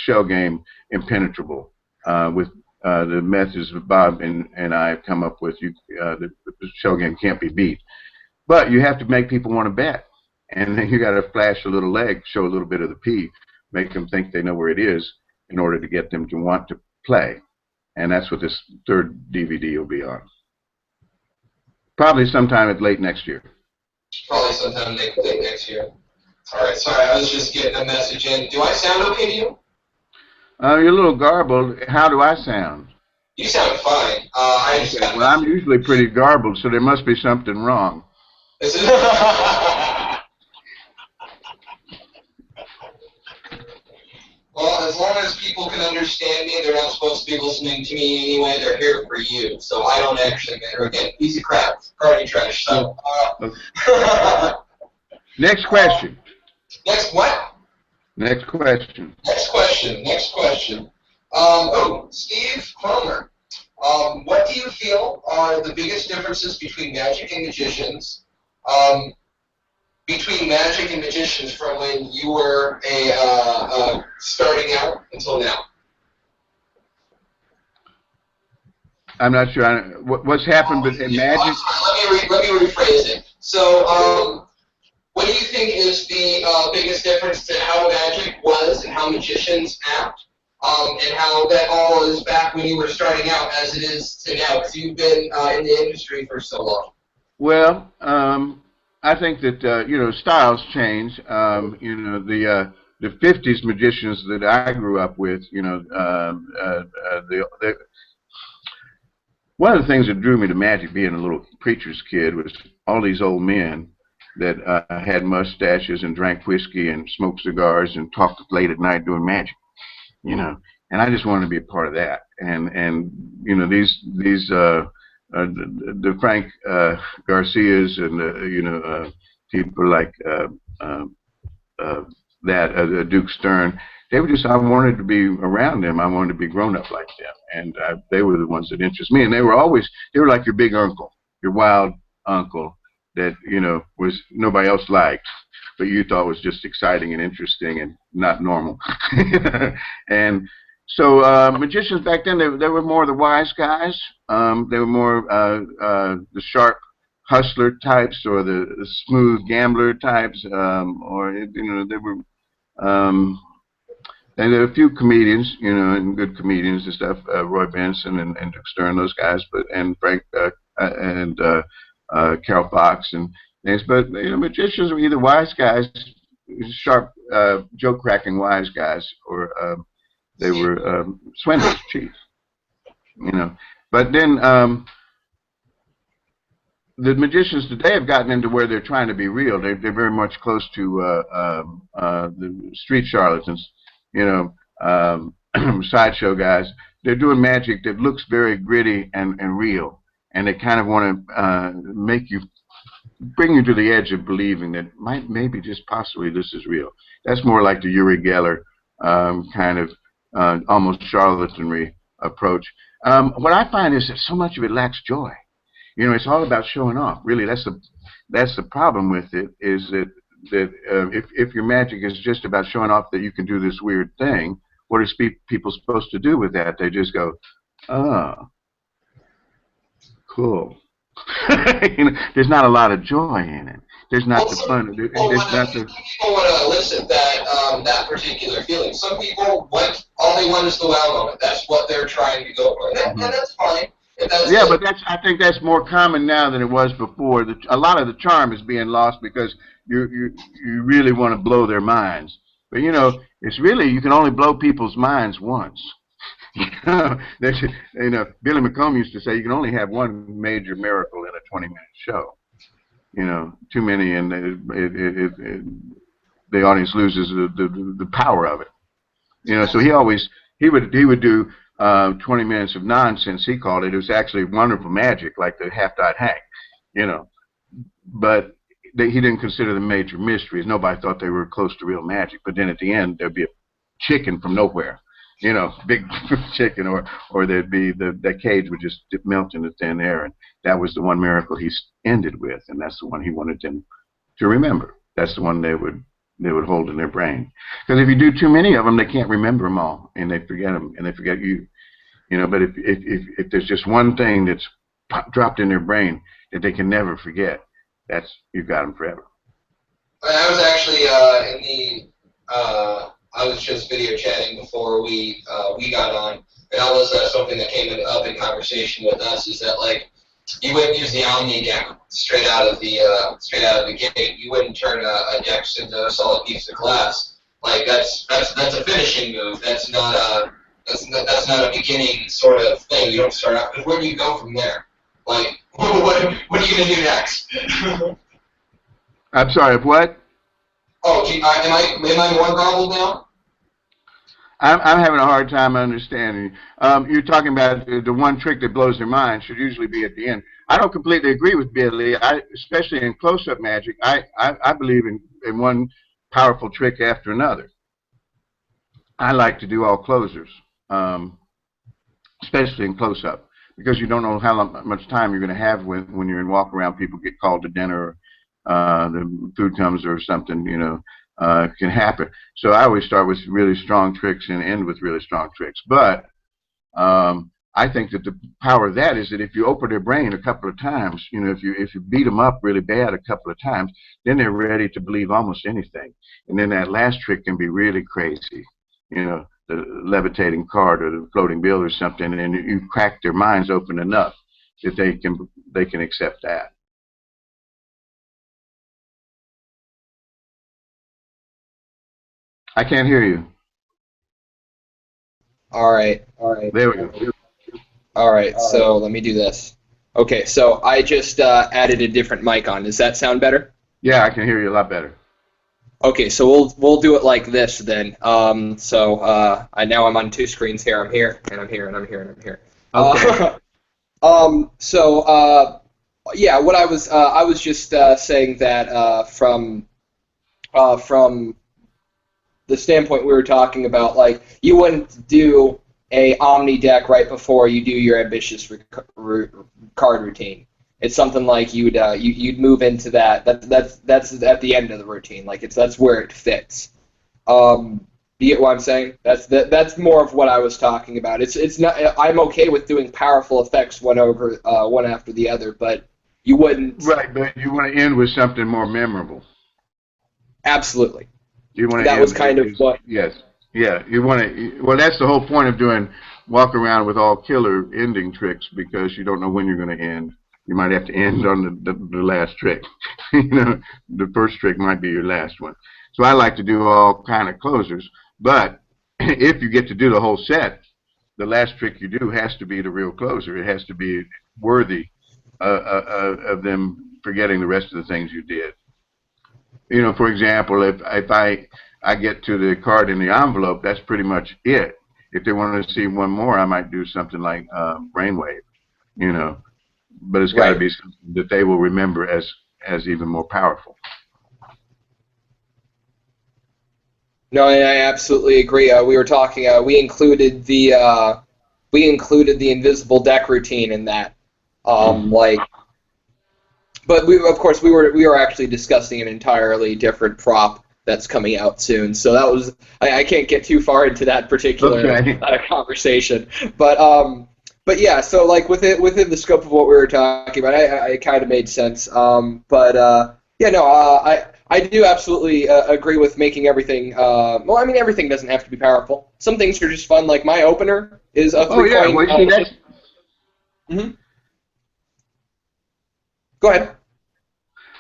shell game impenetrable. With the methods that Bob and I have come up with, the shell game can't be beat. But you have to make people want to bet, and then you got to flash a little leg, show a little bit of the P, make them think they know where it is, in order to get them to want to play. And that's what this third DVD will be on. Probably sometime late next year.
Probably sometime late next year. All right, sorry, I was just getting a message in. Do I sound okay to you?
You're a little garbled. How do I sound?
You sound fine.
Well, I'm usually pretty garbled, so there must be something wrong.
Is it? Well, as long as people can understand me, they're not supposed to be listening to me anyway. They're here for you, so I don't actually matter. Again, easy crap, party trash. So,
next question.
Next what?
Next question.
Next question. Oh, Steve Cromer. What do you feel are the biggest differences between magic and magicians? Between magic and magicians from when you were starting out until now?
I'm not sure what's happened in magic.
Let me rephrase it. So, what do you think is the biggest difference to how magic was and how magicians act, and how that all is back when you were starting out as it is to now? Because you've been in the industry for so long.
Well, I think that you know, styles change. You know, the '50s magicians that I grew up with, you know, one of the things that drew me to magic, being a little preacher's kid, was all these old men that had mustaches and drank whiskey and smoked cigars and talked late at night doing magic, you know. And I just wanted to be a part of that. And you know, the Frank Garcias and you know, people like Duke Stern. They were just, I wanted to be around them. I wanted to be grown up like them, and they were the ones that interested me. And they were like your big uncle, your wild uncle that, you know, was nobody else liked, but you thought was just exciting and interesting and not normal. And so magicians back then, they were more the wise guys. They were more the sharp hustler types, or the smooth gambler types, or you know, they were. And there are a few comedians, you know, and good comedians and stuff, Roy Benson and Duke Stern, those guys, and Frank and Carol Fox and things. But you know, magicians were either wise guys, sharp, joke-cracking wise guys, or they were swindlers, cheats, you know. But then the magicians today have gotten into where they're trying to be real. They're very much close to the street charlatans, you know, sideshow guys. They're doing magic that looks very gritty and real, and they kind of want to bring you to the edge of believing that maybe just possibly this is real. That's more like the Uri Geller kind of almost charlatanry approach. What I find is that so much of it lacks joy. You know, it's all about showing off. Really, that's the problem with it, is that if your magic is just about showing off that you can do this weird thing, what are people supposed to do with that? They just go, oh, cool. You know, there's not a lot of joy in it. There's not the fun. There's not the.
People want to elicit that particular feeling. Some people all they want is the wow moment. That's what they're trying to go for, and that's fine.
Yeah, but I think that's more common now than it was before. A lot of the charm is being lost because you really want to blow their minds. But you know, it's really, you can only blow people's minds once. You know, Billy McComb used to say you can only have one major miracle in a 20-minute show. You know, too many, and the audience loses the power of it. You know, so he would do 20 minutes of nonsense, he called it. It was actually wonderful magic, like the Half-Dot Hank, you know. But he didn't consider them major mysteries. Nobody thought they were close to real magic. But then at the end, there'd be a chicken from nowhere, you know, big chicken, or there'd be that cage would just melt into thin air, and that was the one miracle he ended with, and that's the one he wanted them to remember. That's the one they would hold in their brain. Because if you do too many of them, they can't remember them all, and they forget them, and they forget you. You know, but if there's just one thing that's dropped in their brain that they can never forget, you've got them forever.
I was actually I was just video chatting before we got on, and that was something that came up in conversation with us, is that, like, you wouldn't use the Omni Down straight out of the gate. You wouldn't turn a dex into a solid piece of glass. Like, that's a finishing move. That's not a beginning sort of thing. You don't start out. Where do you go from there? Like, what are you gonna do next?
I'm sorry. What?
Oh, am I more garbled now?
I'm having a hard time understanding. You're talking about the one trick that blows their mind should usually be at the end. I don't completely agree with Billy. Especially in close-up magic, I believe in one powerful trick after another. I like to do all closers, especially in close-up, because you don't know much time you're going to have when you're in walk around. People get called to dinner, the food comes or something, you know, can happen. So I always start with really strong tricks and end with really strong tricks. But I think that the power of that is that if you open their brain a couple of times, you know, if you beat them up really bad a couple of times, then they're ready to believe almost anything. And then that last trick can be really crazy, you know, the levitating card or the floating bill or something, and you crack their minds open enough that they can accept that. I can't hear you.
All right, all right.
There we go.
All right, so let me do this. Okay, so I just added a different mic on. Does that sound better?
Yeah, I can hear you a lot better.
Okay, so we'll do it like this then. Now I'm on two screens here. I'm here, and I'm here, and I'm here, and I'm here.
Okay.
Yeah, what I was just saying that from the standpoint we were talking about, like, you wouldn't do a Omni deck right before you do your ambitious card routine. It's something like you'd move into that. That's at the end of the routine. Like that's where it fits. You get what I'm saying? That's more of what I was talking about. It's not. I'm okay with doing powerful effects one after the other, but you wouldn't.
Right, but you want to end with something more memorable.
Absolutely.
You want to
that
end
was kind of what.
Yes. Yeah, you want to. Well, that's the whole point of doing walk around with all killer ending tricks, because you don't know when you're going to end. You might have to end on the last trick. You know, the first trick might be your last one. So I like to do all kind of closers. But if you get to do the whole set, the last trick you do has to be the real closer. It has to be worthy of them forgetting the rest of the things you did. You know, for example, if I get to the card in the envelope, that's pretty much it. If they want to see one more, I might do something like Brainwave, you know. But it's got to be something that they will remember as even more powerful.
No, I absolutely agree. We were talking. We included the invisible deck routine in that. But of course we were actually discussing an entirely different prop that's coming out soon. So that was I can't get too far into that particular conversation. But yeah, so like within the scope of what we were talking about, it kind of made sense. I do absolutely agree with making everything. Well, I mean, everything doesn't have to be powerful. Some things are just fun. Like my opener is a 3-coin.
Well, you see, that's.
Mm-hmm. Go ahead.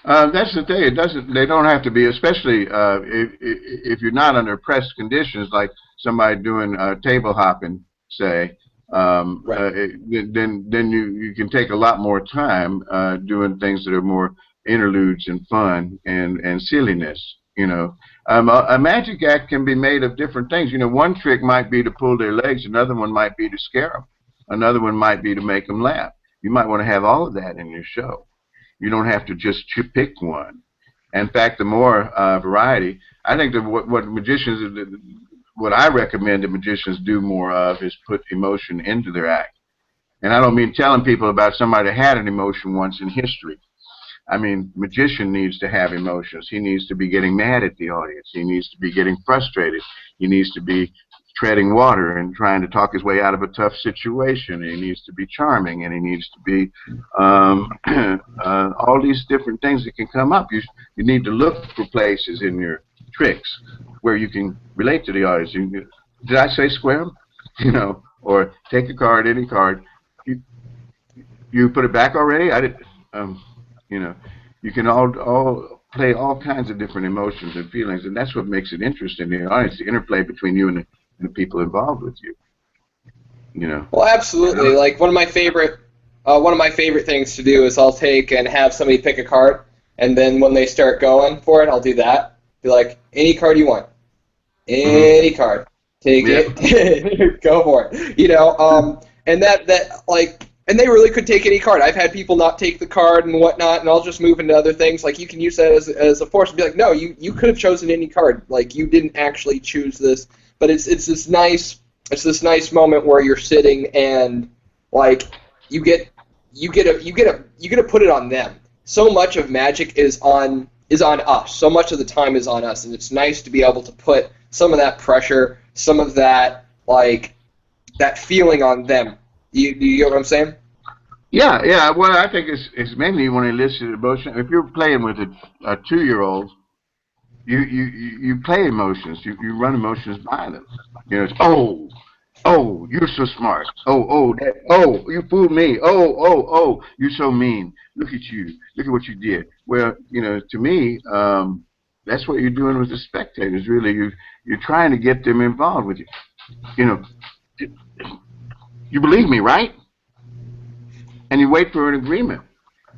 That's the thing. They don't have to be, especially if you're not under pressed conditions, like somebody doing table hopping, say. Then you can take a lot more time doing things that are more interludes and fun and silliness. You know, a magic act can be made of different things. You know, one trick might be to pull their legs, another one might be to scare them, another one might be to make them laugh. You might want to have all of that in your show. You don't have to just pick one. In fact, the more variety, I think that what I recommend that magicians do more of is put emotion into their act. And I don't mean telling people about somebody that had an emotion once in history. I mean, magician needs to have emotions. He needs to be getting mad at the audience. He needs to be getting frustrated. He needs to be treading water and trying to talk his way out of a tough situation. He needs to be charming, and he needs to be all these different things that can come up. You need to look for places in your tricks where you can relate to the audience. Did I say square them? You know, or take a card, any card. You put it back already? I did. You know, you can all play all kinds of different emotions and feelings, and that's what makes it interesting in the audience, the interplay between you and the people involved with you. You know.
Well, absolutely. Like one of my favorite things to do is I'll take and have somebody pick a card, and then when they start going for it, I'll do that. Be like, any card you want, any card, take it, go for it. You know, and and they really could take any card. I've had people not take the card and whatnot, and I'll just move into other things. Like, you can use that as a force and be like, no, you could have chosen any card. Like, you didn't actually choose this. But it's this nice moment where you're sitting and, like,
you get to put it on them. So much of magic is on us. So much of the time is on us, and it's nice to be able to put some of that pressure, some of that that feeling on them. You get what I'm saying?
Yeah, yeah. Well, I think it's mainly when they listen emotion. If you're playing with a 2-year-old, you play emotions. You run emotions by them. You know, it's oh, you're so smart. Oh, you fooled me. Oh, you're so mean. Look at you. Look at what you did. Well, you know, to me, that's what you're doing with the spectators. Really, you're trying to get them involved with you. You know, you believe me, right? And you wait for an agreement.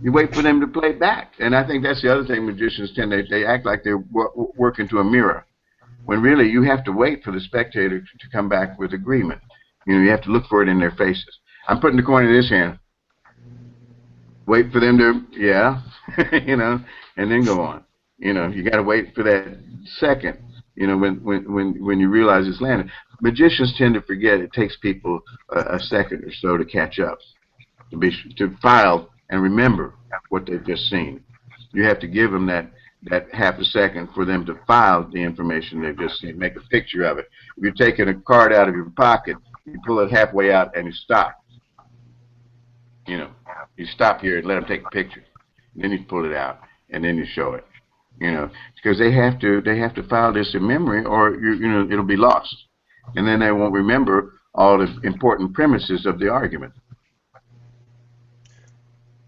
You wait for them to play back. And I think that's the other thing magicians tend to, they act like they're working to a mirror, when really you have to wait for the spectator to come back with agreement. You know, you have to look for it in their faces. I'm putting the coin in this hand. Wait for them to, yeah, you know, and then go on. You know, you got to wait for that second, you know, when you realize it's landed. Magicians tend to forget it takes people a second or so to catch up, to file and remember what they've just seen. You have to give them that half a second for them to file the information they've just seen, make a picture of it. If you're taking a card out of your pocket, you pull it halfway out and you stop. You know, you stop here and let them take a picture. And then you pull it out and then you show it. You know, because they have to file this in memory, or you know, it'll be lost, and then they won't remember all the important premises of the argument.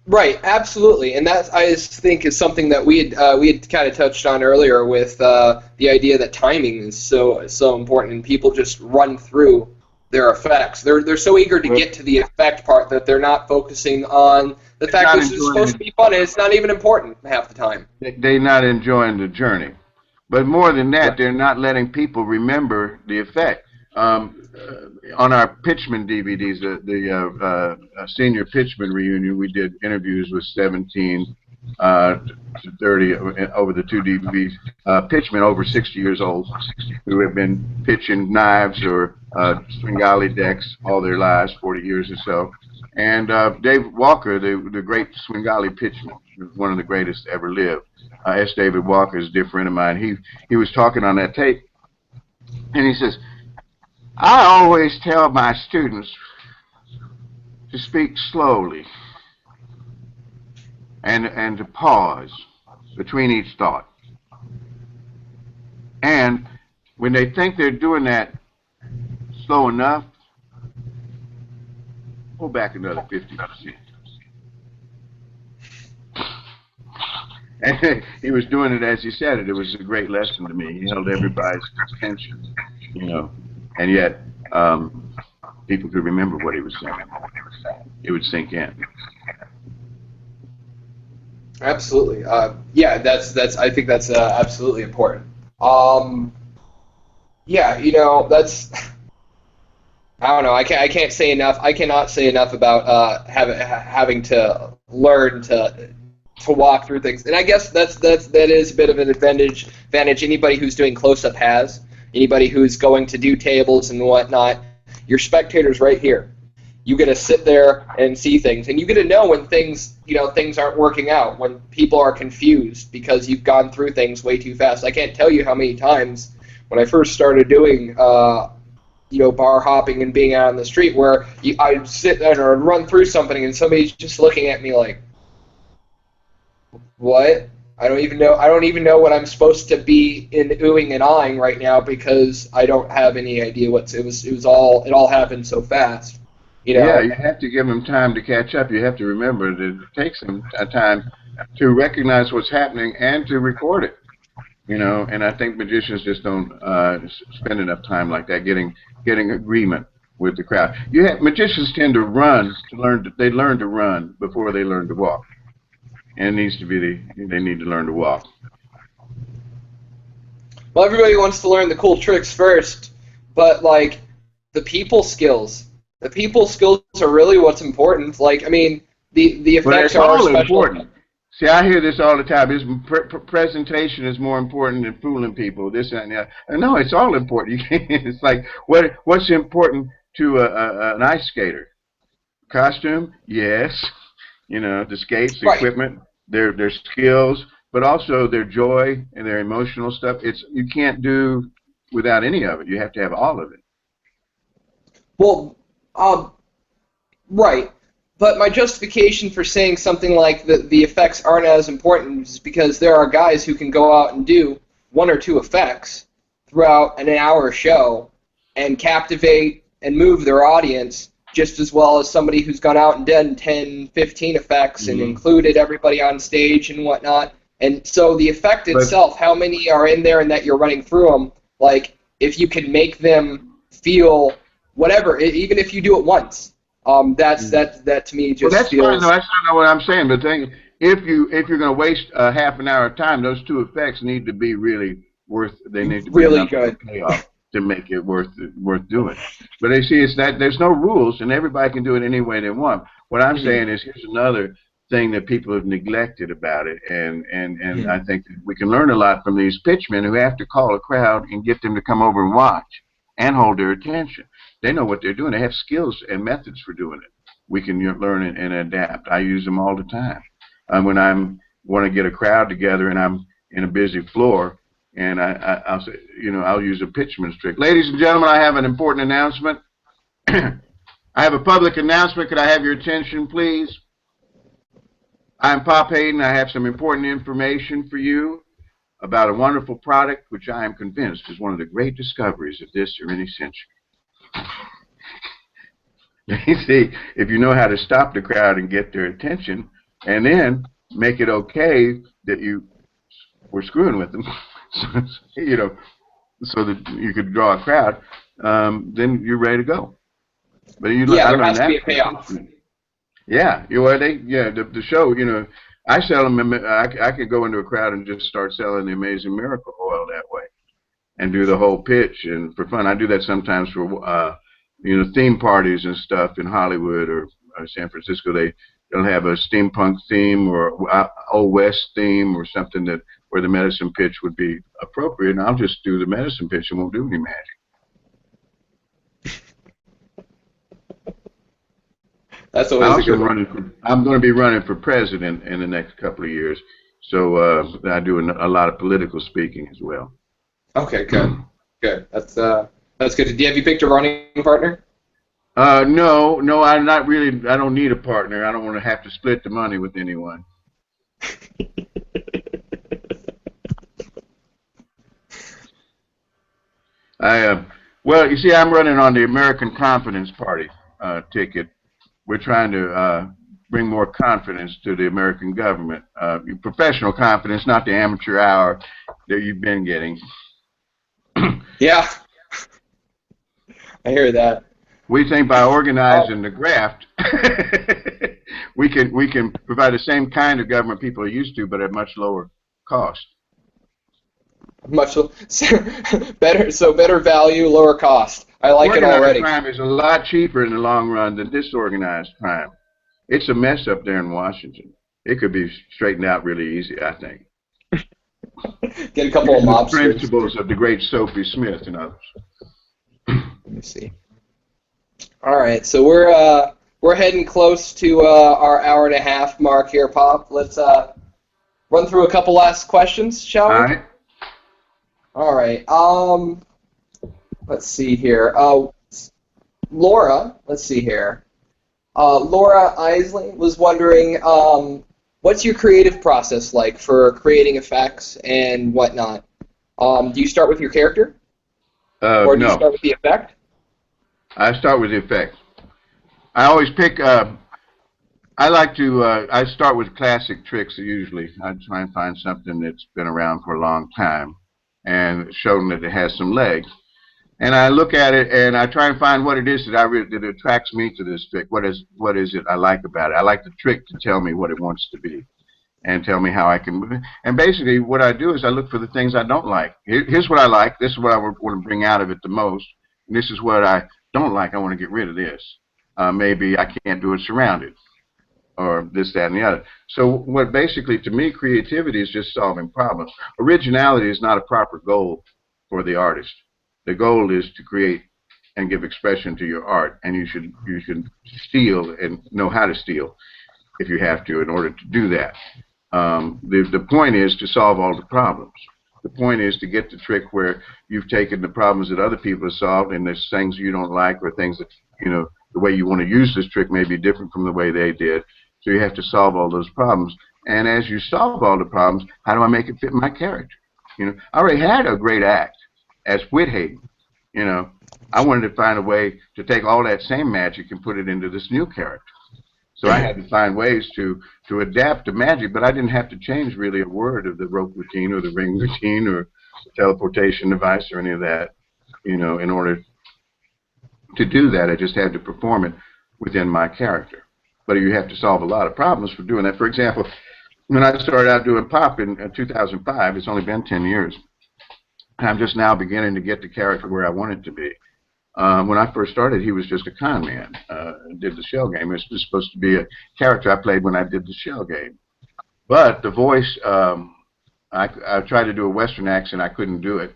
Right, absolutely, and that I just think is something that we had kind of touched on earlier with the idea that timing is so important, and people just run through their effects. They're so eager to get to the effect part that they're not focusing on the fact that this is supposed to be fun, and it's not even important half the time.
They're not enjoying the journey, but more than that, they're not letting people remember the effect. On our Pitchman DVDs, the senior Pitchman reunion, we did interviews with 17 to 30 over the 2 DVDs. Pitchmen over 60 years old who have been pitching knives or Svengali decks all their lives, 40 years or so. And Dave Walker, the great Svengali pitchman, one of the greatest to ever live. S. David Walker is a dear friend of mine. He was talking on that tape, and he says, I always tell my students to speak slowly and to pause between each thought. And when they think they're doing that slow enough, pull back another 50%. And he was doing it as he said it. It was a great lesson to me. He held everybody's attention, you know, and yet people could remember what he was saying. It would sink in.
Absolutely. Yeah, that's. I think that's absolutely important. Yeah, you know, that's. I don't know. I can't say enough. I cannot say enough about having to learn to walk through things. And I guess that is a bit of an advantage. Anybody who's doing close-up has. Anybody who's going to do tables and whatnot. Your spectator's right here. You get to sit there and see things, and you get to know when things aren't working out, when people are confused because you've gone through things way too fast. I can't tell you how many times when I first started doing bar hopping and being out on the street where I'd sit there and run through something and somebody's just looking at me like, what? I don't even know what I'm supposed to be in oohing and ahhing right now because I don't have any idea it all happened so fast. You know?
Yeah, you have to give them time to catch up. You have to remember that it takes them time to recognize what's happening and to record it. You know, and I think magicians just don't spend enough time like that, getting agreement with the crowd. Magicians tend to run they learn to run before they learn to walk. And it needs to be they need to learn to walk.
Well, everybody wants to learn the cool tricks first, but like the people skills are really what's important. Like, I mean, the effects are special.
Important. See, I hear this all the time. Presentation is more important than fooling people. This and that. No, it's all important. It's like what's important to an ice skater? Costume, yes. You know, the skates, the
Right.
equipment, their skills, but also their joy and their emotional stuff. It's you can't do without any of it. You have to have all of it.
Well, um, right. But my justification for saying something like the effects aren't as important is because there are guys who can go out and do one or two effects throughout an hour show and captivate and move their audience just as well as somebody who's gone out and done 10, 15 effects and
Hmm.
included everybody on stage and whatnot. And so the effect
But
itself, how many are in there and that you're running through them, like if you can make them feel whatever, even if you do it once, that to me
well,
just
that's fine. No,
feels
that's not what I'm saying. But thing, if you're going to waste half an hour of time, those two effects need to be really worth. They need to be
really
enough of a
good.
payoff to make it worth doing. But they see it's that there's no rules, and everybody can do it any way they want. What I'm
Mhm.
saying is here's another thing that people have neglected about it, and
Mhm.
I think that we can learn a lot from these pitchmen who have to call a crowd and get them to come over and watch and hold their attention. They know what they're doing. They have skills and methods for doing it. We can learn and adapt. I use them all the time. When I'm want to get a crowd together and I'm in a busy floor, and I'll say, you know, I'll use a pitchman's trick. Ladies and gentlemen, I have an important announcement. I have a public announcement. Could I have your attention, please? I'm Pop Haydn. I have some important information for you about a wonderful product which I am convinced is one of the great discoveries of this or any century. You see, if you know how to stop the crowd and get their attention, and then make it okay that you were screwing with them, so, you know, so that you could draw a crowd, then you're ready to go. But
Yeah,
I
there
learned
has to be
that
a
from
payoff.
pitching. Yeah, you know, the show, you know, I sell them. I could go into a crowd and just start selling the Amazing Miracle Oil that way, and do the whole pitch and for fun. I do that sometimes for you know, theme parties and stuff in Hollywood or San Francisco. They'll have a steampunk theme or old west theme or something that where the medicine pitch would be appropriate, and I'll just do the medicine pitch and won't do any magic.
That's
I
always a
also
good one.
running for. I'm going to be running for president in the next couple of years, so I do a lot of political speaking as well.
Okay, good, good. That's good. Have you picked a running partner?
No, no, I'm not really. I don't need a partner. I don't want to have to split the money with anyone. I well, you see, I'm running on the American Confidence Party ticket. We're trying to bring more confidence to the American government, professional confidence, not the amateur hour that you've been getting.
Yeah, I hear that.
We think by
Oh,
organizing the graft, we can provide the same kind of government people are used to, but at much lower cost.
much better. So better value, lower cost. I like it
Organized
already.
crime is a lot cheaper in the long run than disorganized crime. It's a mess up there in Washington. It could be straightened out really easy, I think.
Get a couple of
Using the
mobsters.
principles of the great Sophie Smith and others.
Let me see. All right, so we're heading close to our hour and a half mark here, Pop. Let's run through a couple last questions, shall
All
we?
right.
All right. Let's see here. Laura, let's see here. Laura Isley was wondering, what's your creative process like for creating effects and whatnot? Do you start with your character, or do you
No,
start with the effect?
I start with the effects. I always pick. I like to. I start with classic tricks usually. I try and find something that's been around for a long time, and show them that it has some legs. And I look at it and I try and find what it is that that attracts me to this trick. What is it I like about it? I like the trick to tell me what it wants to be and tell me how I can move it. And basically, what I do is I look for the things I don't like. Here's what I like. This is what I want to bring out of it the most. And this is what I don't like. I want to get rid of this. Maybe I can't do it surrounded, or this, that, and the other. So what basically, to me, creativity is just solving problems. Originality is not a proper goal for the artist. The goal is to create and give expression to your art, and you should steal and know how to steal if you have to in order to do that. The point is to solve all the problems. The point is to get the trick where you've taken the problems that other people have solved, and there's things you don't like, or things that, you know, the way you want to use this trick may be different from the way they did. So you have to solve all those problems. And as you solve all the problems, how do I make it fit my character? You know, I already had a great act as Pop Haydn. You know, I wanted to find a way to take all that same magic and put it into this new character. So I had to find ways to adapt the magic, but I didn't have to change really a word of the rope routine or the ring routine or the teleportation device or any of that, you know, in order to do that. I just had to perform it within my character. But you have to solve a lot of problems for doing that. For example, when I started out doing Pop in 2005, it's only been 10 years. I'm just now beginning to get the character where I want it to be. When I first started, he was just a con man, did the shell game. It was just supposed to be a character I played when I did the shell game. But the voice, I tried to do a Western accent. I couldn't do it.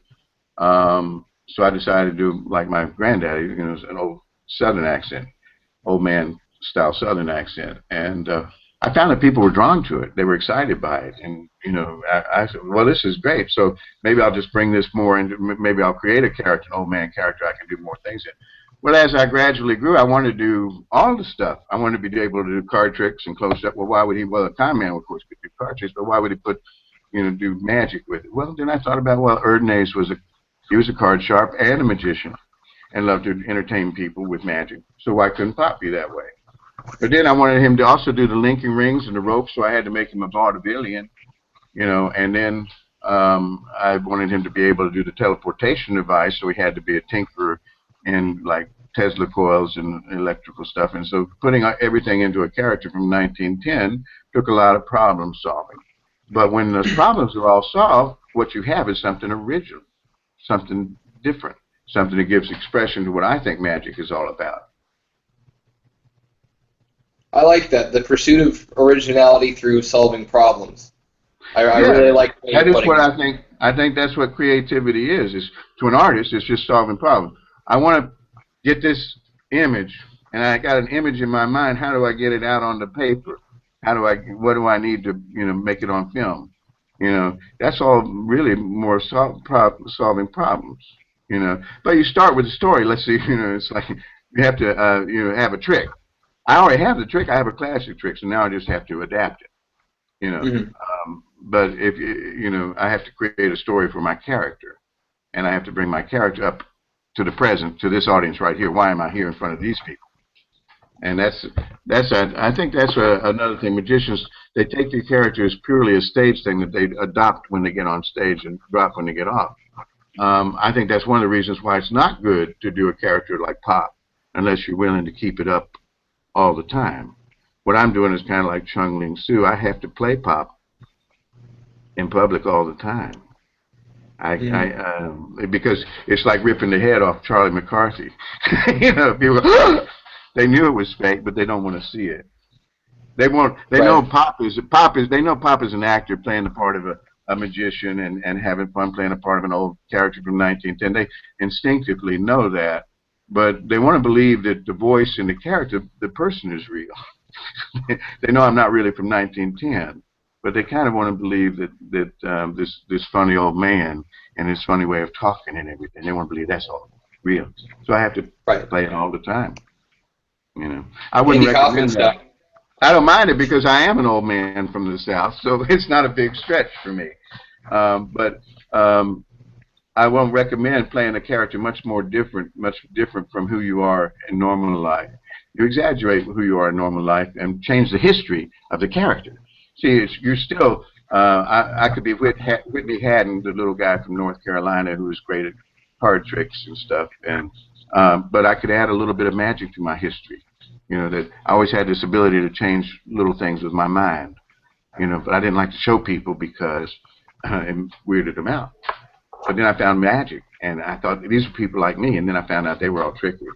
So I decided to do like my granddaddy, you know, an old Southern accent, old man style Southern accent. And I found that people were drawn to it. They were excited by it. And, you know, I said, well, this is great. So maybe I'll just bring this more into, maybe I'll create a character, an old man character I can do more things in. Well, as I gradually grew, I wanted to do all the stuff. I wanted to be able to do card tricks and close up. Well, why would he? Well, a con man, of course, could do card tricks, but why would he put, you know, do magic with it? Well, then I thought about, well, Erdnase he was a card sharp and a magician and loved to entertain people with magic. So why couldn't Pop be that way? But then I wanted him to also do the linking rings and the ropes, so I had to make him a vaudevillian, you know, and then I wanted him to be able to do the teleportation device, so he had to be a tinkerer in like Tesla coils and electrical stuff. And so putting everything into a character from 1910 took a lot of problem solving. But when those problems are all solved, what you have is something original, something different, something that gives expression to what I think magic is all about.
I like that, the pursuit of originality through solving problems. I really like
that is what I think. I think that's what creativity is to an artist, it's just solving problems. I want to get this image, and I got an image in my mind. How do I get it out on the paper? What do I need to, you know, make it on film? You know, that's all really more solving problems, you know. But you start with the story. Let's see, you know, it's like you have to, you know, have a trick. I already have the trick. I have a classic trick, so now I just have to adapt it, you know. But if you know, I have to create a story for my character, and I have to bring my character up to the present, to this audience right here. Why am I here in front of these people? And I think that's another thing. Magicians, they take their character as purely a stage thing that they adopt when they get on stage and drop when they get off. I think that's one of the reasons why it's not good to do a character like Pop unless you're willing to keep it up all the time. What I'm doing is kind of like Chung Ling Soo. I have to play Pop in public all the time. Because it's like ripping the head off Charlie McCarthy. You know, people go, they knew it was fake, but they don't want to see it. They know Pop is an actor playing the part of a magician and having fun playing a part of an old character from 1910. They instinctively know that. But they want to believe that the voice and the character, the person is real. They know I'm not really from 1910, but they kind of want to believe that this funny old man and his funny way of talking and everything, they want to believe that's all real. So I have to play it all the time. You know, I wouldn't recommend that. I don't mind it because I am an old man from the South, so it's not a big stretch for me. But I won't recommend playing a character much different from who you are in normal life. You exaggerate who you are in normal life and change the history of the character. See, you're still, I could be Whitney Haddon, the little guy from North Carolina who was great at card tricks and stuff, and but I could add a little bit of magic to my history. You know, that I always had this ability to change little things with my mind. You know, but I didn't like to show people because it weirded them out. But then I found magic, and I thought these are people like me, and then I found out they were all trickery.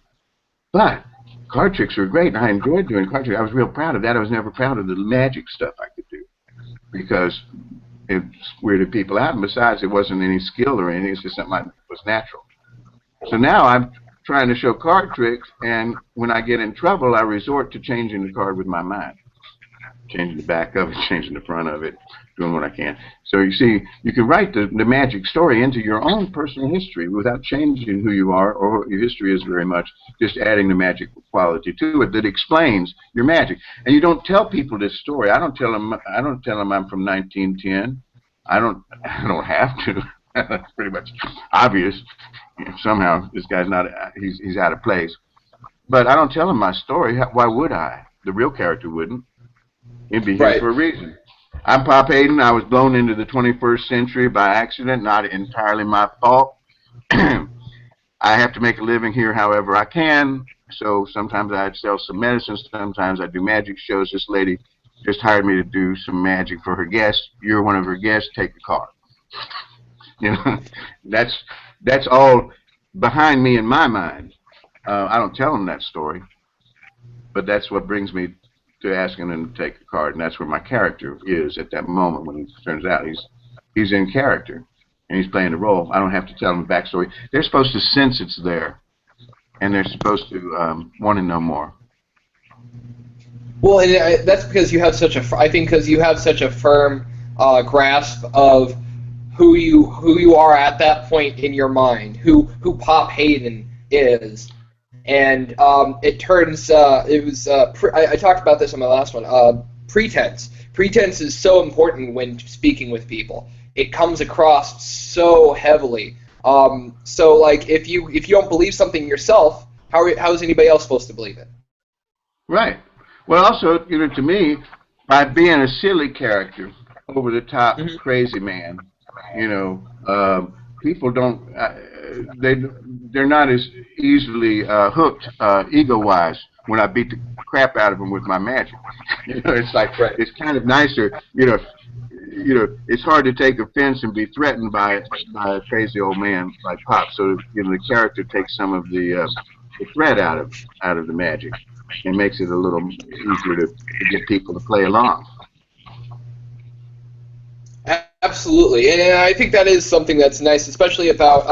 But card tricks were great, and I enjoyed doing card tricks. I was real proud of that. I was never proud of the magic stuff I could do because it weirded people out, and besides, it wasn't any skill or anything. It's just something that was natural. So now trying to show card tricks, and when I get in trouble, I resort to changing the card with my mind. Changing the back of it, changing the front of it, doing what I can. So you see, you can write the magic story into your own personal history without changing who you are or what your history is very much, just adding the magic quality to it that explains your magic. And you don't tell people this story. I don't tell them I'm from 1910. I don't have to. That's pretty much obvious. You know, somehow this guy's not, he's out of place. But I don't tell them my story. Why would I? The real character wouldn't. He'd be here for a reason. I'm Pop Haydn. I was blown into the 21st century by accident, not entirely my fault. I have to make a living here however I can, so sometimes I sell some medicine, sometimes I do magic shows. This lady just hired me to do some magic for her guests. You're one of her guests, take the card. You know, that's all behind me in my mind. I don't tell them that story, but that's what brings me to asking them to take the card, and that's where my character is at that moment when it turns out he's in character and he's playing the role. I don't have to tell them the backstory. They're supposed to sense it's there, and they're supposed to want to know more.
Well, and that's because you have such a, I think, because you have such a firm grasp of who you are at that point in your mind, who Pop Haydn is. And it turns, I talked about this on my last one, pretense. Pretense is so important when speaking with people. It comes across so heavily. So, like, if you don't believe something yourself, how is anybody else supposed to believe it?
Right. Well, also, you know, to me, by being a silly character, over-the-top crazy man, you know, people don't, they're not as easily hooked ego-wise when I beat the crap out of them with my magic. You know, it's like, it's kind of nicer, you know, it's hard to take offense and be threatened by a crazy old man like Pop. So, you know, the character takes some of the threat out of the magic and makes it a little easier to get people to play along.
Absolutely, and I think that is something that's nice, especially about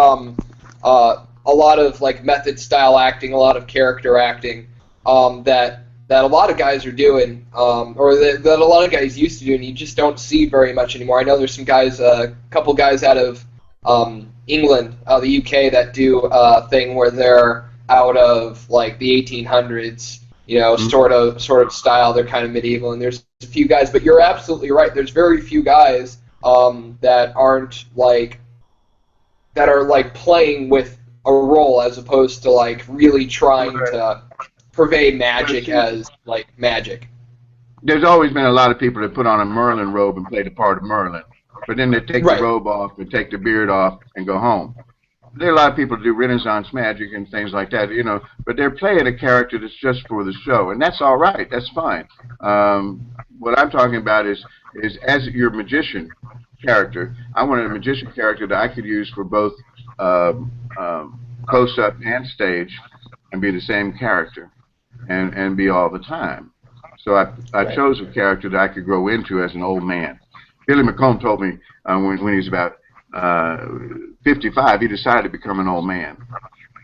a lot of like method style acting, a lot of character acting that a lot of guys are doing, or that a lot of guys used to do, and you just don't see very much anymore. I know there's some guys, a couple guys out of England, the UK, that do a thing where they're out of like the 1800s, you know, sort of style. They're kind of medieval, and there's a few guys, but you're absolutely right. There's very few guys that aren't like, that are like playing with a role as opposed to like really trying to purvey magic as like magic.
There's always been a lot of people that put on a Merlin robe and play the part of Merlin, but then they take the robe off and take the beard off and go home. There are a lot of people that do Renaissance magic and things like that, you know, but they're playing a character that's just for the show, and that's all right. That's fine. What I'm talking about is as your magician character, I wanted a magician character that I could use for both close-up and stage and be the same character and be all the time. So I chose a character that I could grow into as an old man. Billy McComb told me when he was about 55, he decided to become an old man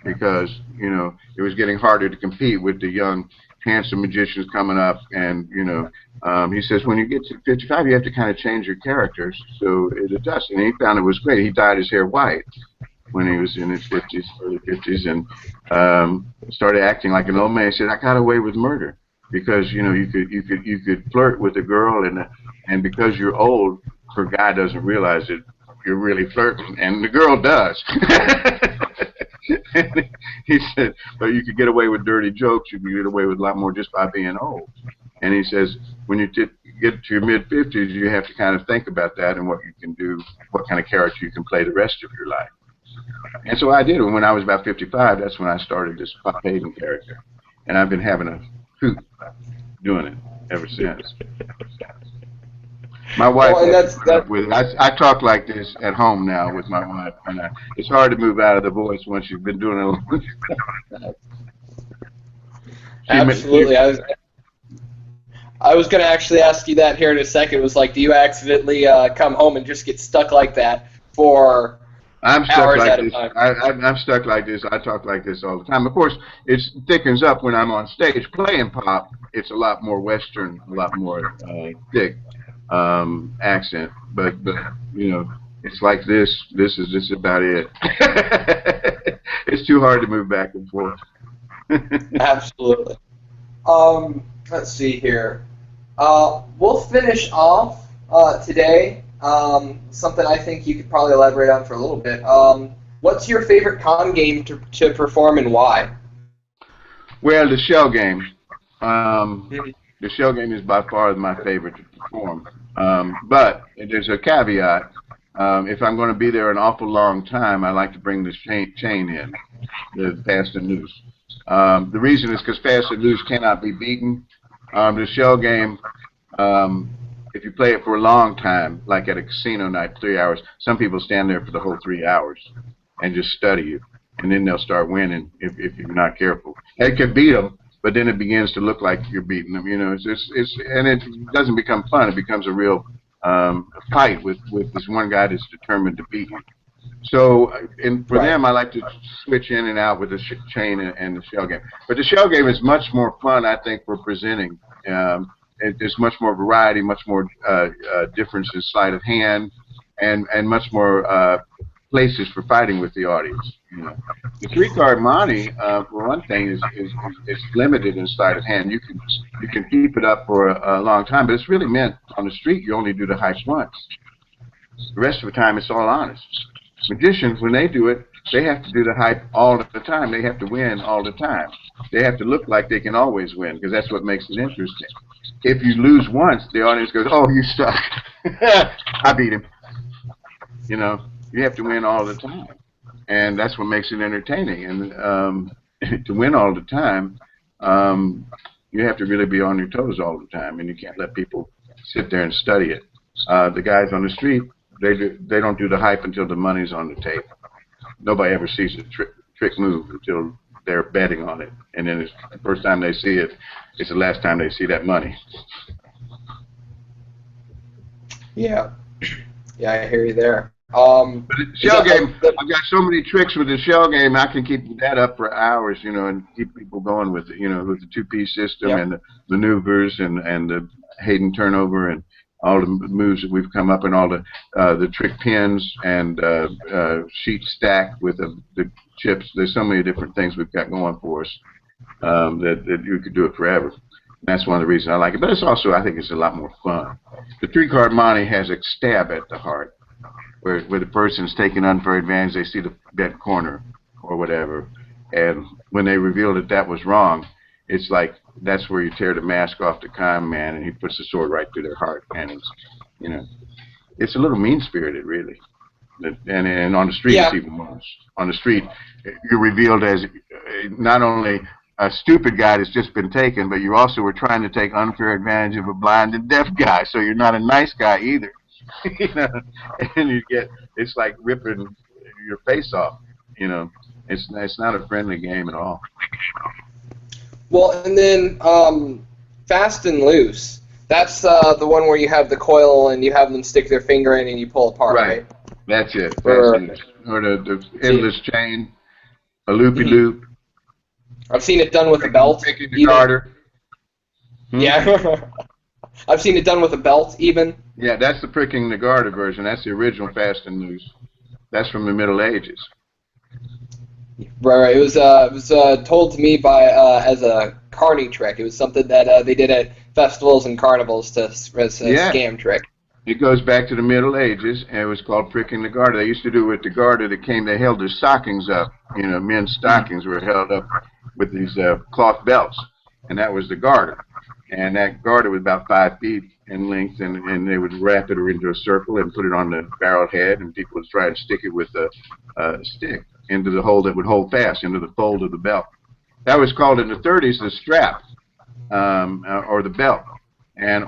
because, you know, it was getting harder to compete with the young, handsome magicians coming up, and, you know, he says when you get to 55, you have to kind of change your characters, so it adjusts, and he found it was great. He dyed his hair white when he was in his 50s, early 50s, and started acting like an old man. He said, I got away with murder because, you know, you could flirt with a girl, and because you're old, her guy doesn't realize it, you're really flirting, and the girl does. He said, but you could get away with dirty jokes, you could get away with a lot more just by being old. And he says, when you get to your mid-50s, you have to kind of think about that and what you can do, what kind of character you can play the rest of your life. And so I did. When I was about 55, that's when I started this Pop Haydn character. And I've been having a hoot doing it ever since. My wife, I talk like this at home now with my wife, and it's hard to move out of the voice once you've been doing it a long time.
Absolutely. I was going to actually ask you that here in a second. It was like, do you accidentally come home and just get stuck like that for
I'm stuck
hours
like
at a
this.
time.
I'm stuck like this. I talk like this all the time. Of course, it thickens up when I'm on stage playing pop. It's a lot more Western, a lot more thick accent. But you know, it's like this. This is about it. It's too hard to move back and forth.
Absolutely. Let's see here. We'll finish off today. Something I think you could probably elaborate on for a little bit. What's your favorite con game to perform and why?
Well, the shell game. The shell game is by far my favorite to perform. But there's a caveat. If I'm going to be there an awful long time, I like to bring the chain in, the fast and loose. The reason is because fast and loose cannot be beaten. The shell game, if you play it for a long time, like at a casino night, 3 hours, some people stand there for the whole 3 hours and just study you, and then they'll start winning if you're not careful. It can beat them, but then it begins to look like you're beating them. You know, and it doesn't become fun. It becomes a real fight with this one guy that's determined to beat you. So, and for them, I like to switch in and out with the chain and the shell game. But the shell game is much more fun, I think, for presenting. There's much more variety, much more difference in sleight of hand, and much more places for fighting with the audience. You know, the three-card Monte, for one thing, is limited in sleight of hand. You can keep it up for a long time, but it's really meant on the street. You only do the hype once. The rest of the time, it's all honest. Magicians, when they do it, they have to do the hype all the time. They have to win all the time. They have to look like they can always win, because that's what makes it interesting. If you lose once, the audience goes, "Oh, you suck." I beat him. You know, you have to win all the time, and that's what makes it entertaining. And to win all the time, you have to really be on your toes all the time, and you can't let people sit there and study it. The guys on the street, they don't do the hype until the money's on the table. Nobody ever sees a trick move until they're betting on it, and then it's the first time they see it, it's the last time they see that money.
Yeah, yeah, I hear you there.
But the shell game, I've got so many tricks with the shell game, I can keep that up for hours, you know, and keep people going with it, you know, with the two-piece system and the maneuvers and the Haydn turnover and all the moves that we've come up, and all the trick pins and sheet stack with the chips. There's so many different things we've got going for us that you could do it forever. And that's one of the reasons I like it. But it's also, I think it's a lot more fun. The three-card Monte has a stab at the heart, where the person's taking unfair advantage. They see the bet corner or whatever, and when they reveal that that was wrong, it's like that's where you tear the mask off the con man, and he puts the sword right through their heart. And it's, you know, it's a little mean-spirited, really. And on the street, it's even worse. On the street, you're revealed as not only a stupid guy that's just been taken, but you also were trying to take unfair advantage of a blind and deaf guy, so you're not a nice guy either. You know, and you get, it's like ripping your face off. You know, it's not a friendly game at all.
Well, and then fast and loose. That's the one where you have the coil and you have them stick their finger in and you pull apart, right?
That's it. Or the endless chain, a loopy loop.
I've seen it done with a belt.
Picking the garter.
Yeah. I've seen it done with a belt, even.
Yeah, that's the pricking the garter version. That's the original fast and loose. That's from the Middle Ages.
Right. It was told to me by as a carny trick. It was something that they did at festivals and carnivals as a scam trick.
It goes back to the Middle Ages, and it was called pricking the garter. They used to do it with the garter that came. They held their stockings up. You know, men's stockings were held up with these cloth belts, and that was the garter. And that garter was about 5 feet in length, and they would wrap it into a circle and put it on the barrel head, and people would try to stick it with a stick into the hole that would hold fast, into the fold of the belt. That was called in the 30s the strap, or the belt,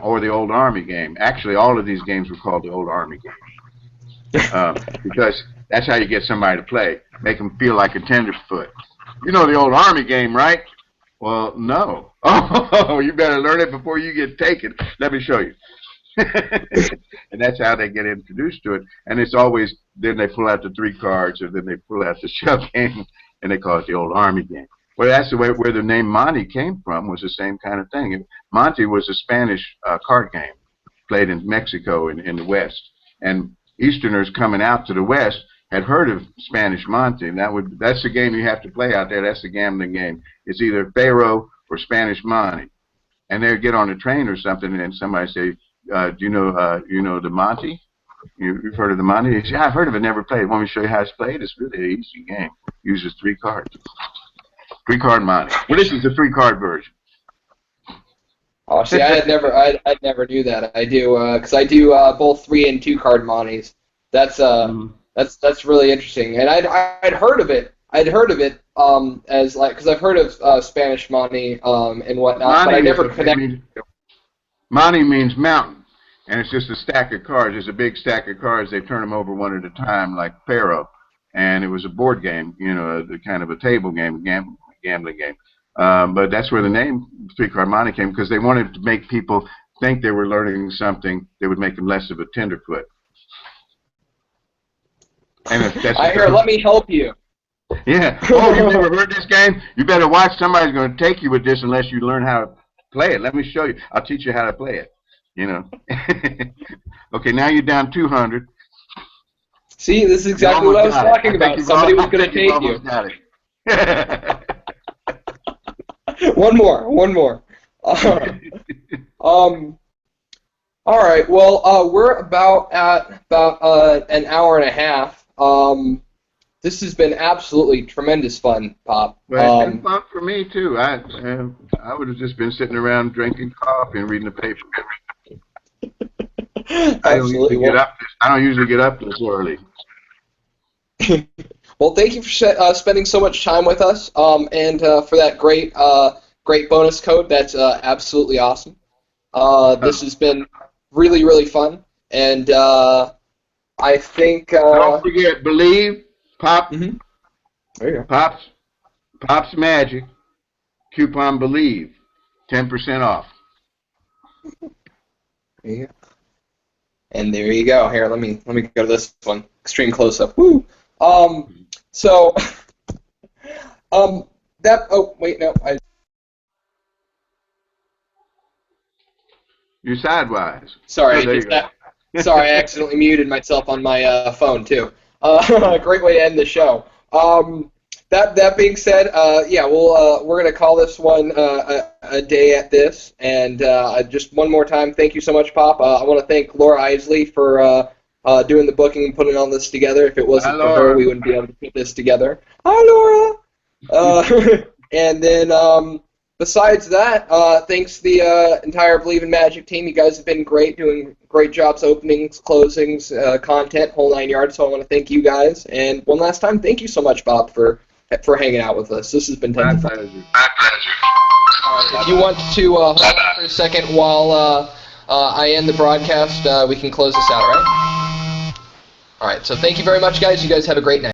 or the old army game. Actually, all of these games were called the old army game, because that's how you get somebody to play. Make them feel like a tenderfoot. You know the old army game, right? Well, no. Oh, you better learn it before you get taken. Let me show you. And that's how they get introduced to it. And it's always, then they pull out the 3 cards, or then they pull out the shove game, and they call it the old army game. Well, that's the way where the name Monte came from, was the same kind of thing. Monte was a Spanish card game played in Mexico in the West. And Easterners coming out to the West had heard of Spanish Monte, and that's the game you have to play out there. That's the gambling game. It's either Faro or Spanish Monte. And they'd get on a train or something, and then somebody say, do you know the Monte? You've heard of the Monte? He said, yeah, I've heard of it, never played. Want me to show you how it's played? It's really an easy game. Uses 3 cards. 3-card Monte. Well, this is the 3-card version.
Oh, see, I never knew that. I do, because I do both 3- and 2-card Montes. That's really interesting. And I'd heard of it. As like, because I've heard of Spanish Monte and whatnot, but I never connected.
Monte means mountain, and it's just a stack of cards. It's a big stack of cards. They turn them over one at a time, like Faro. And it was a board game, kind of a table game, gambling game. But that's where the name 3-card Monte came, because they wanted to make people think they were learning something that would make them less of a tenderfoot. And
I hear, let me help you.
Yeah. Oh, you've never heard this game? You better watch. Somebody's going to take you with this unless you learn how to play it. Let me show you. I'll teach you how to play it. Okay, now you're down 200.
See, this is exactly what I was talking about. Somebody was going to take you.
Got it.
One more. All right. Well, we're about at an hour and a half. This has been absolutely tremendous fun, Pop.
Well, it's been fun for me too. I would have just been sitting around drinking coffee and reading the paper. I don't usually get up this early.
Well, thank you for spending so much time with us, and for that great bonus code. That's absolutely awesome. This has been really, really fun, and I think.
Don't forget, believe, Pop.
Mm-hmm. There you go.
Pop's Magic. Coupon believe, 10% off.
Yeah. And there you go. Here, let me go to this one. Extreme close up. Woo. So. That. Oh wait, no.
You're sidewise.
Sorry, sorry, I accidentally muted myself on my phone too. Great way to end the show. That being said, yeah, we're gonna call this one a day at this, and just one more time, thank you so much, Pop. I want to thank Laura Isley for doing the booking and putting all this together. If it wasn't for her, we wouldn't be able to put this together. Hi, Laura. And then. Besides that, thanks to the entire Believe in Magic team. You guys have been great, doing great jobs, openings, closings, content, whole 9 yards. So I want to thank you guys. And one last time, thank you so much, Bob, for hanging out with us. This has been tons of fun.
My pleasure.
If you want to hold on for a second while I end the broadcast, we can close this out, right? All right. So thank you very much, guys. You guys have a great night.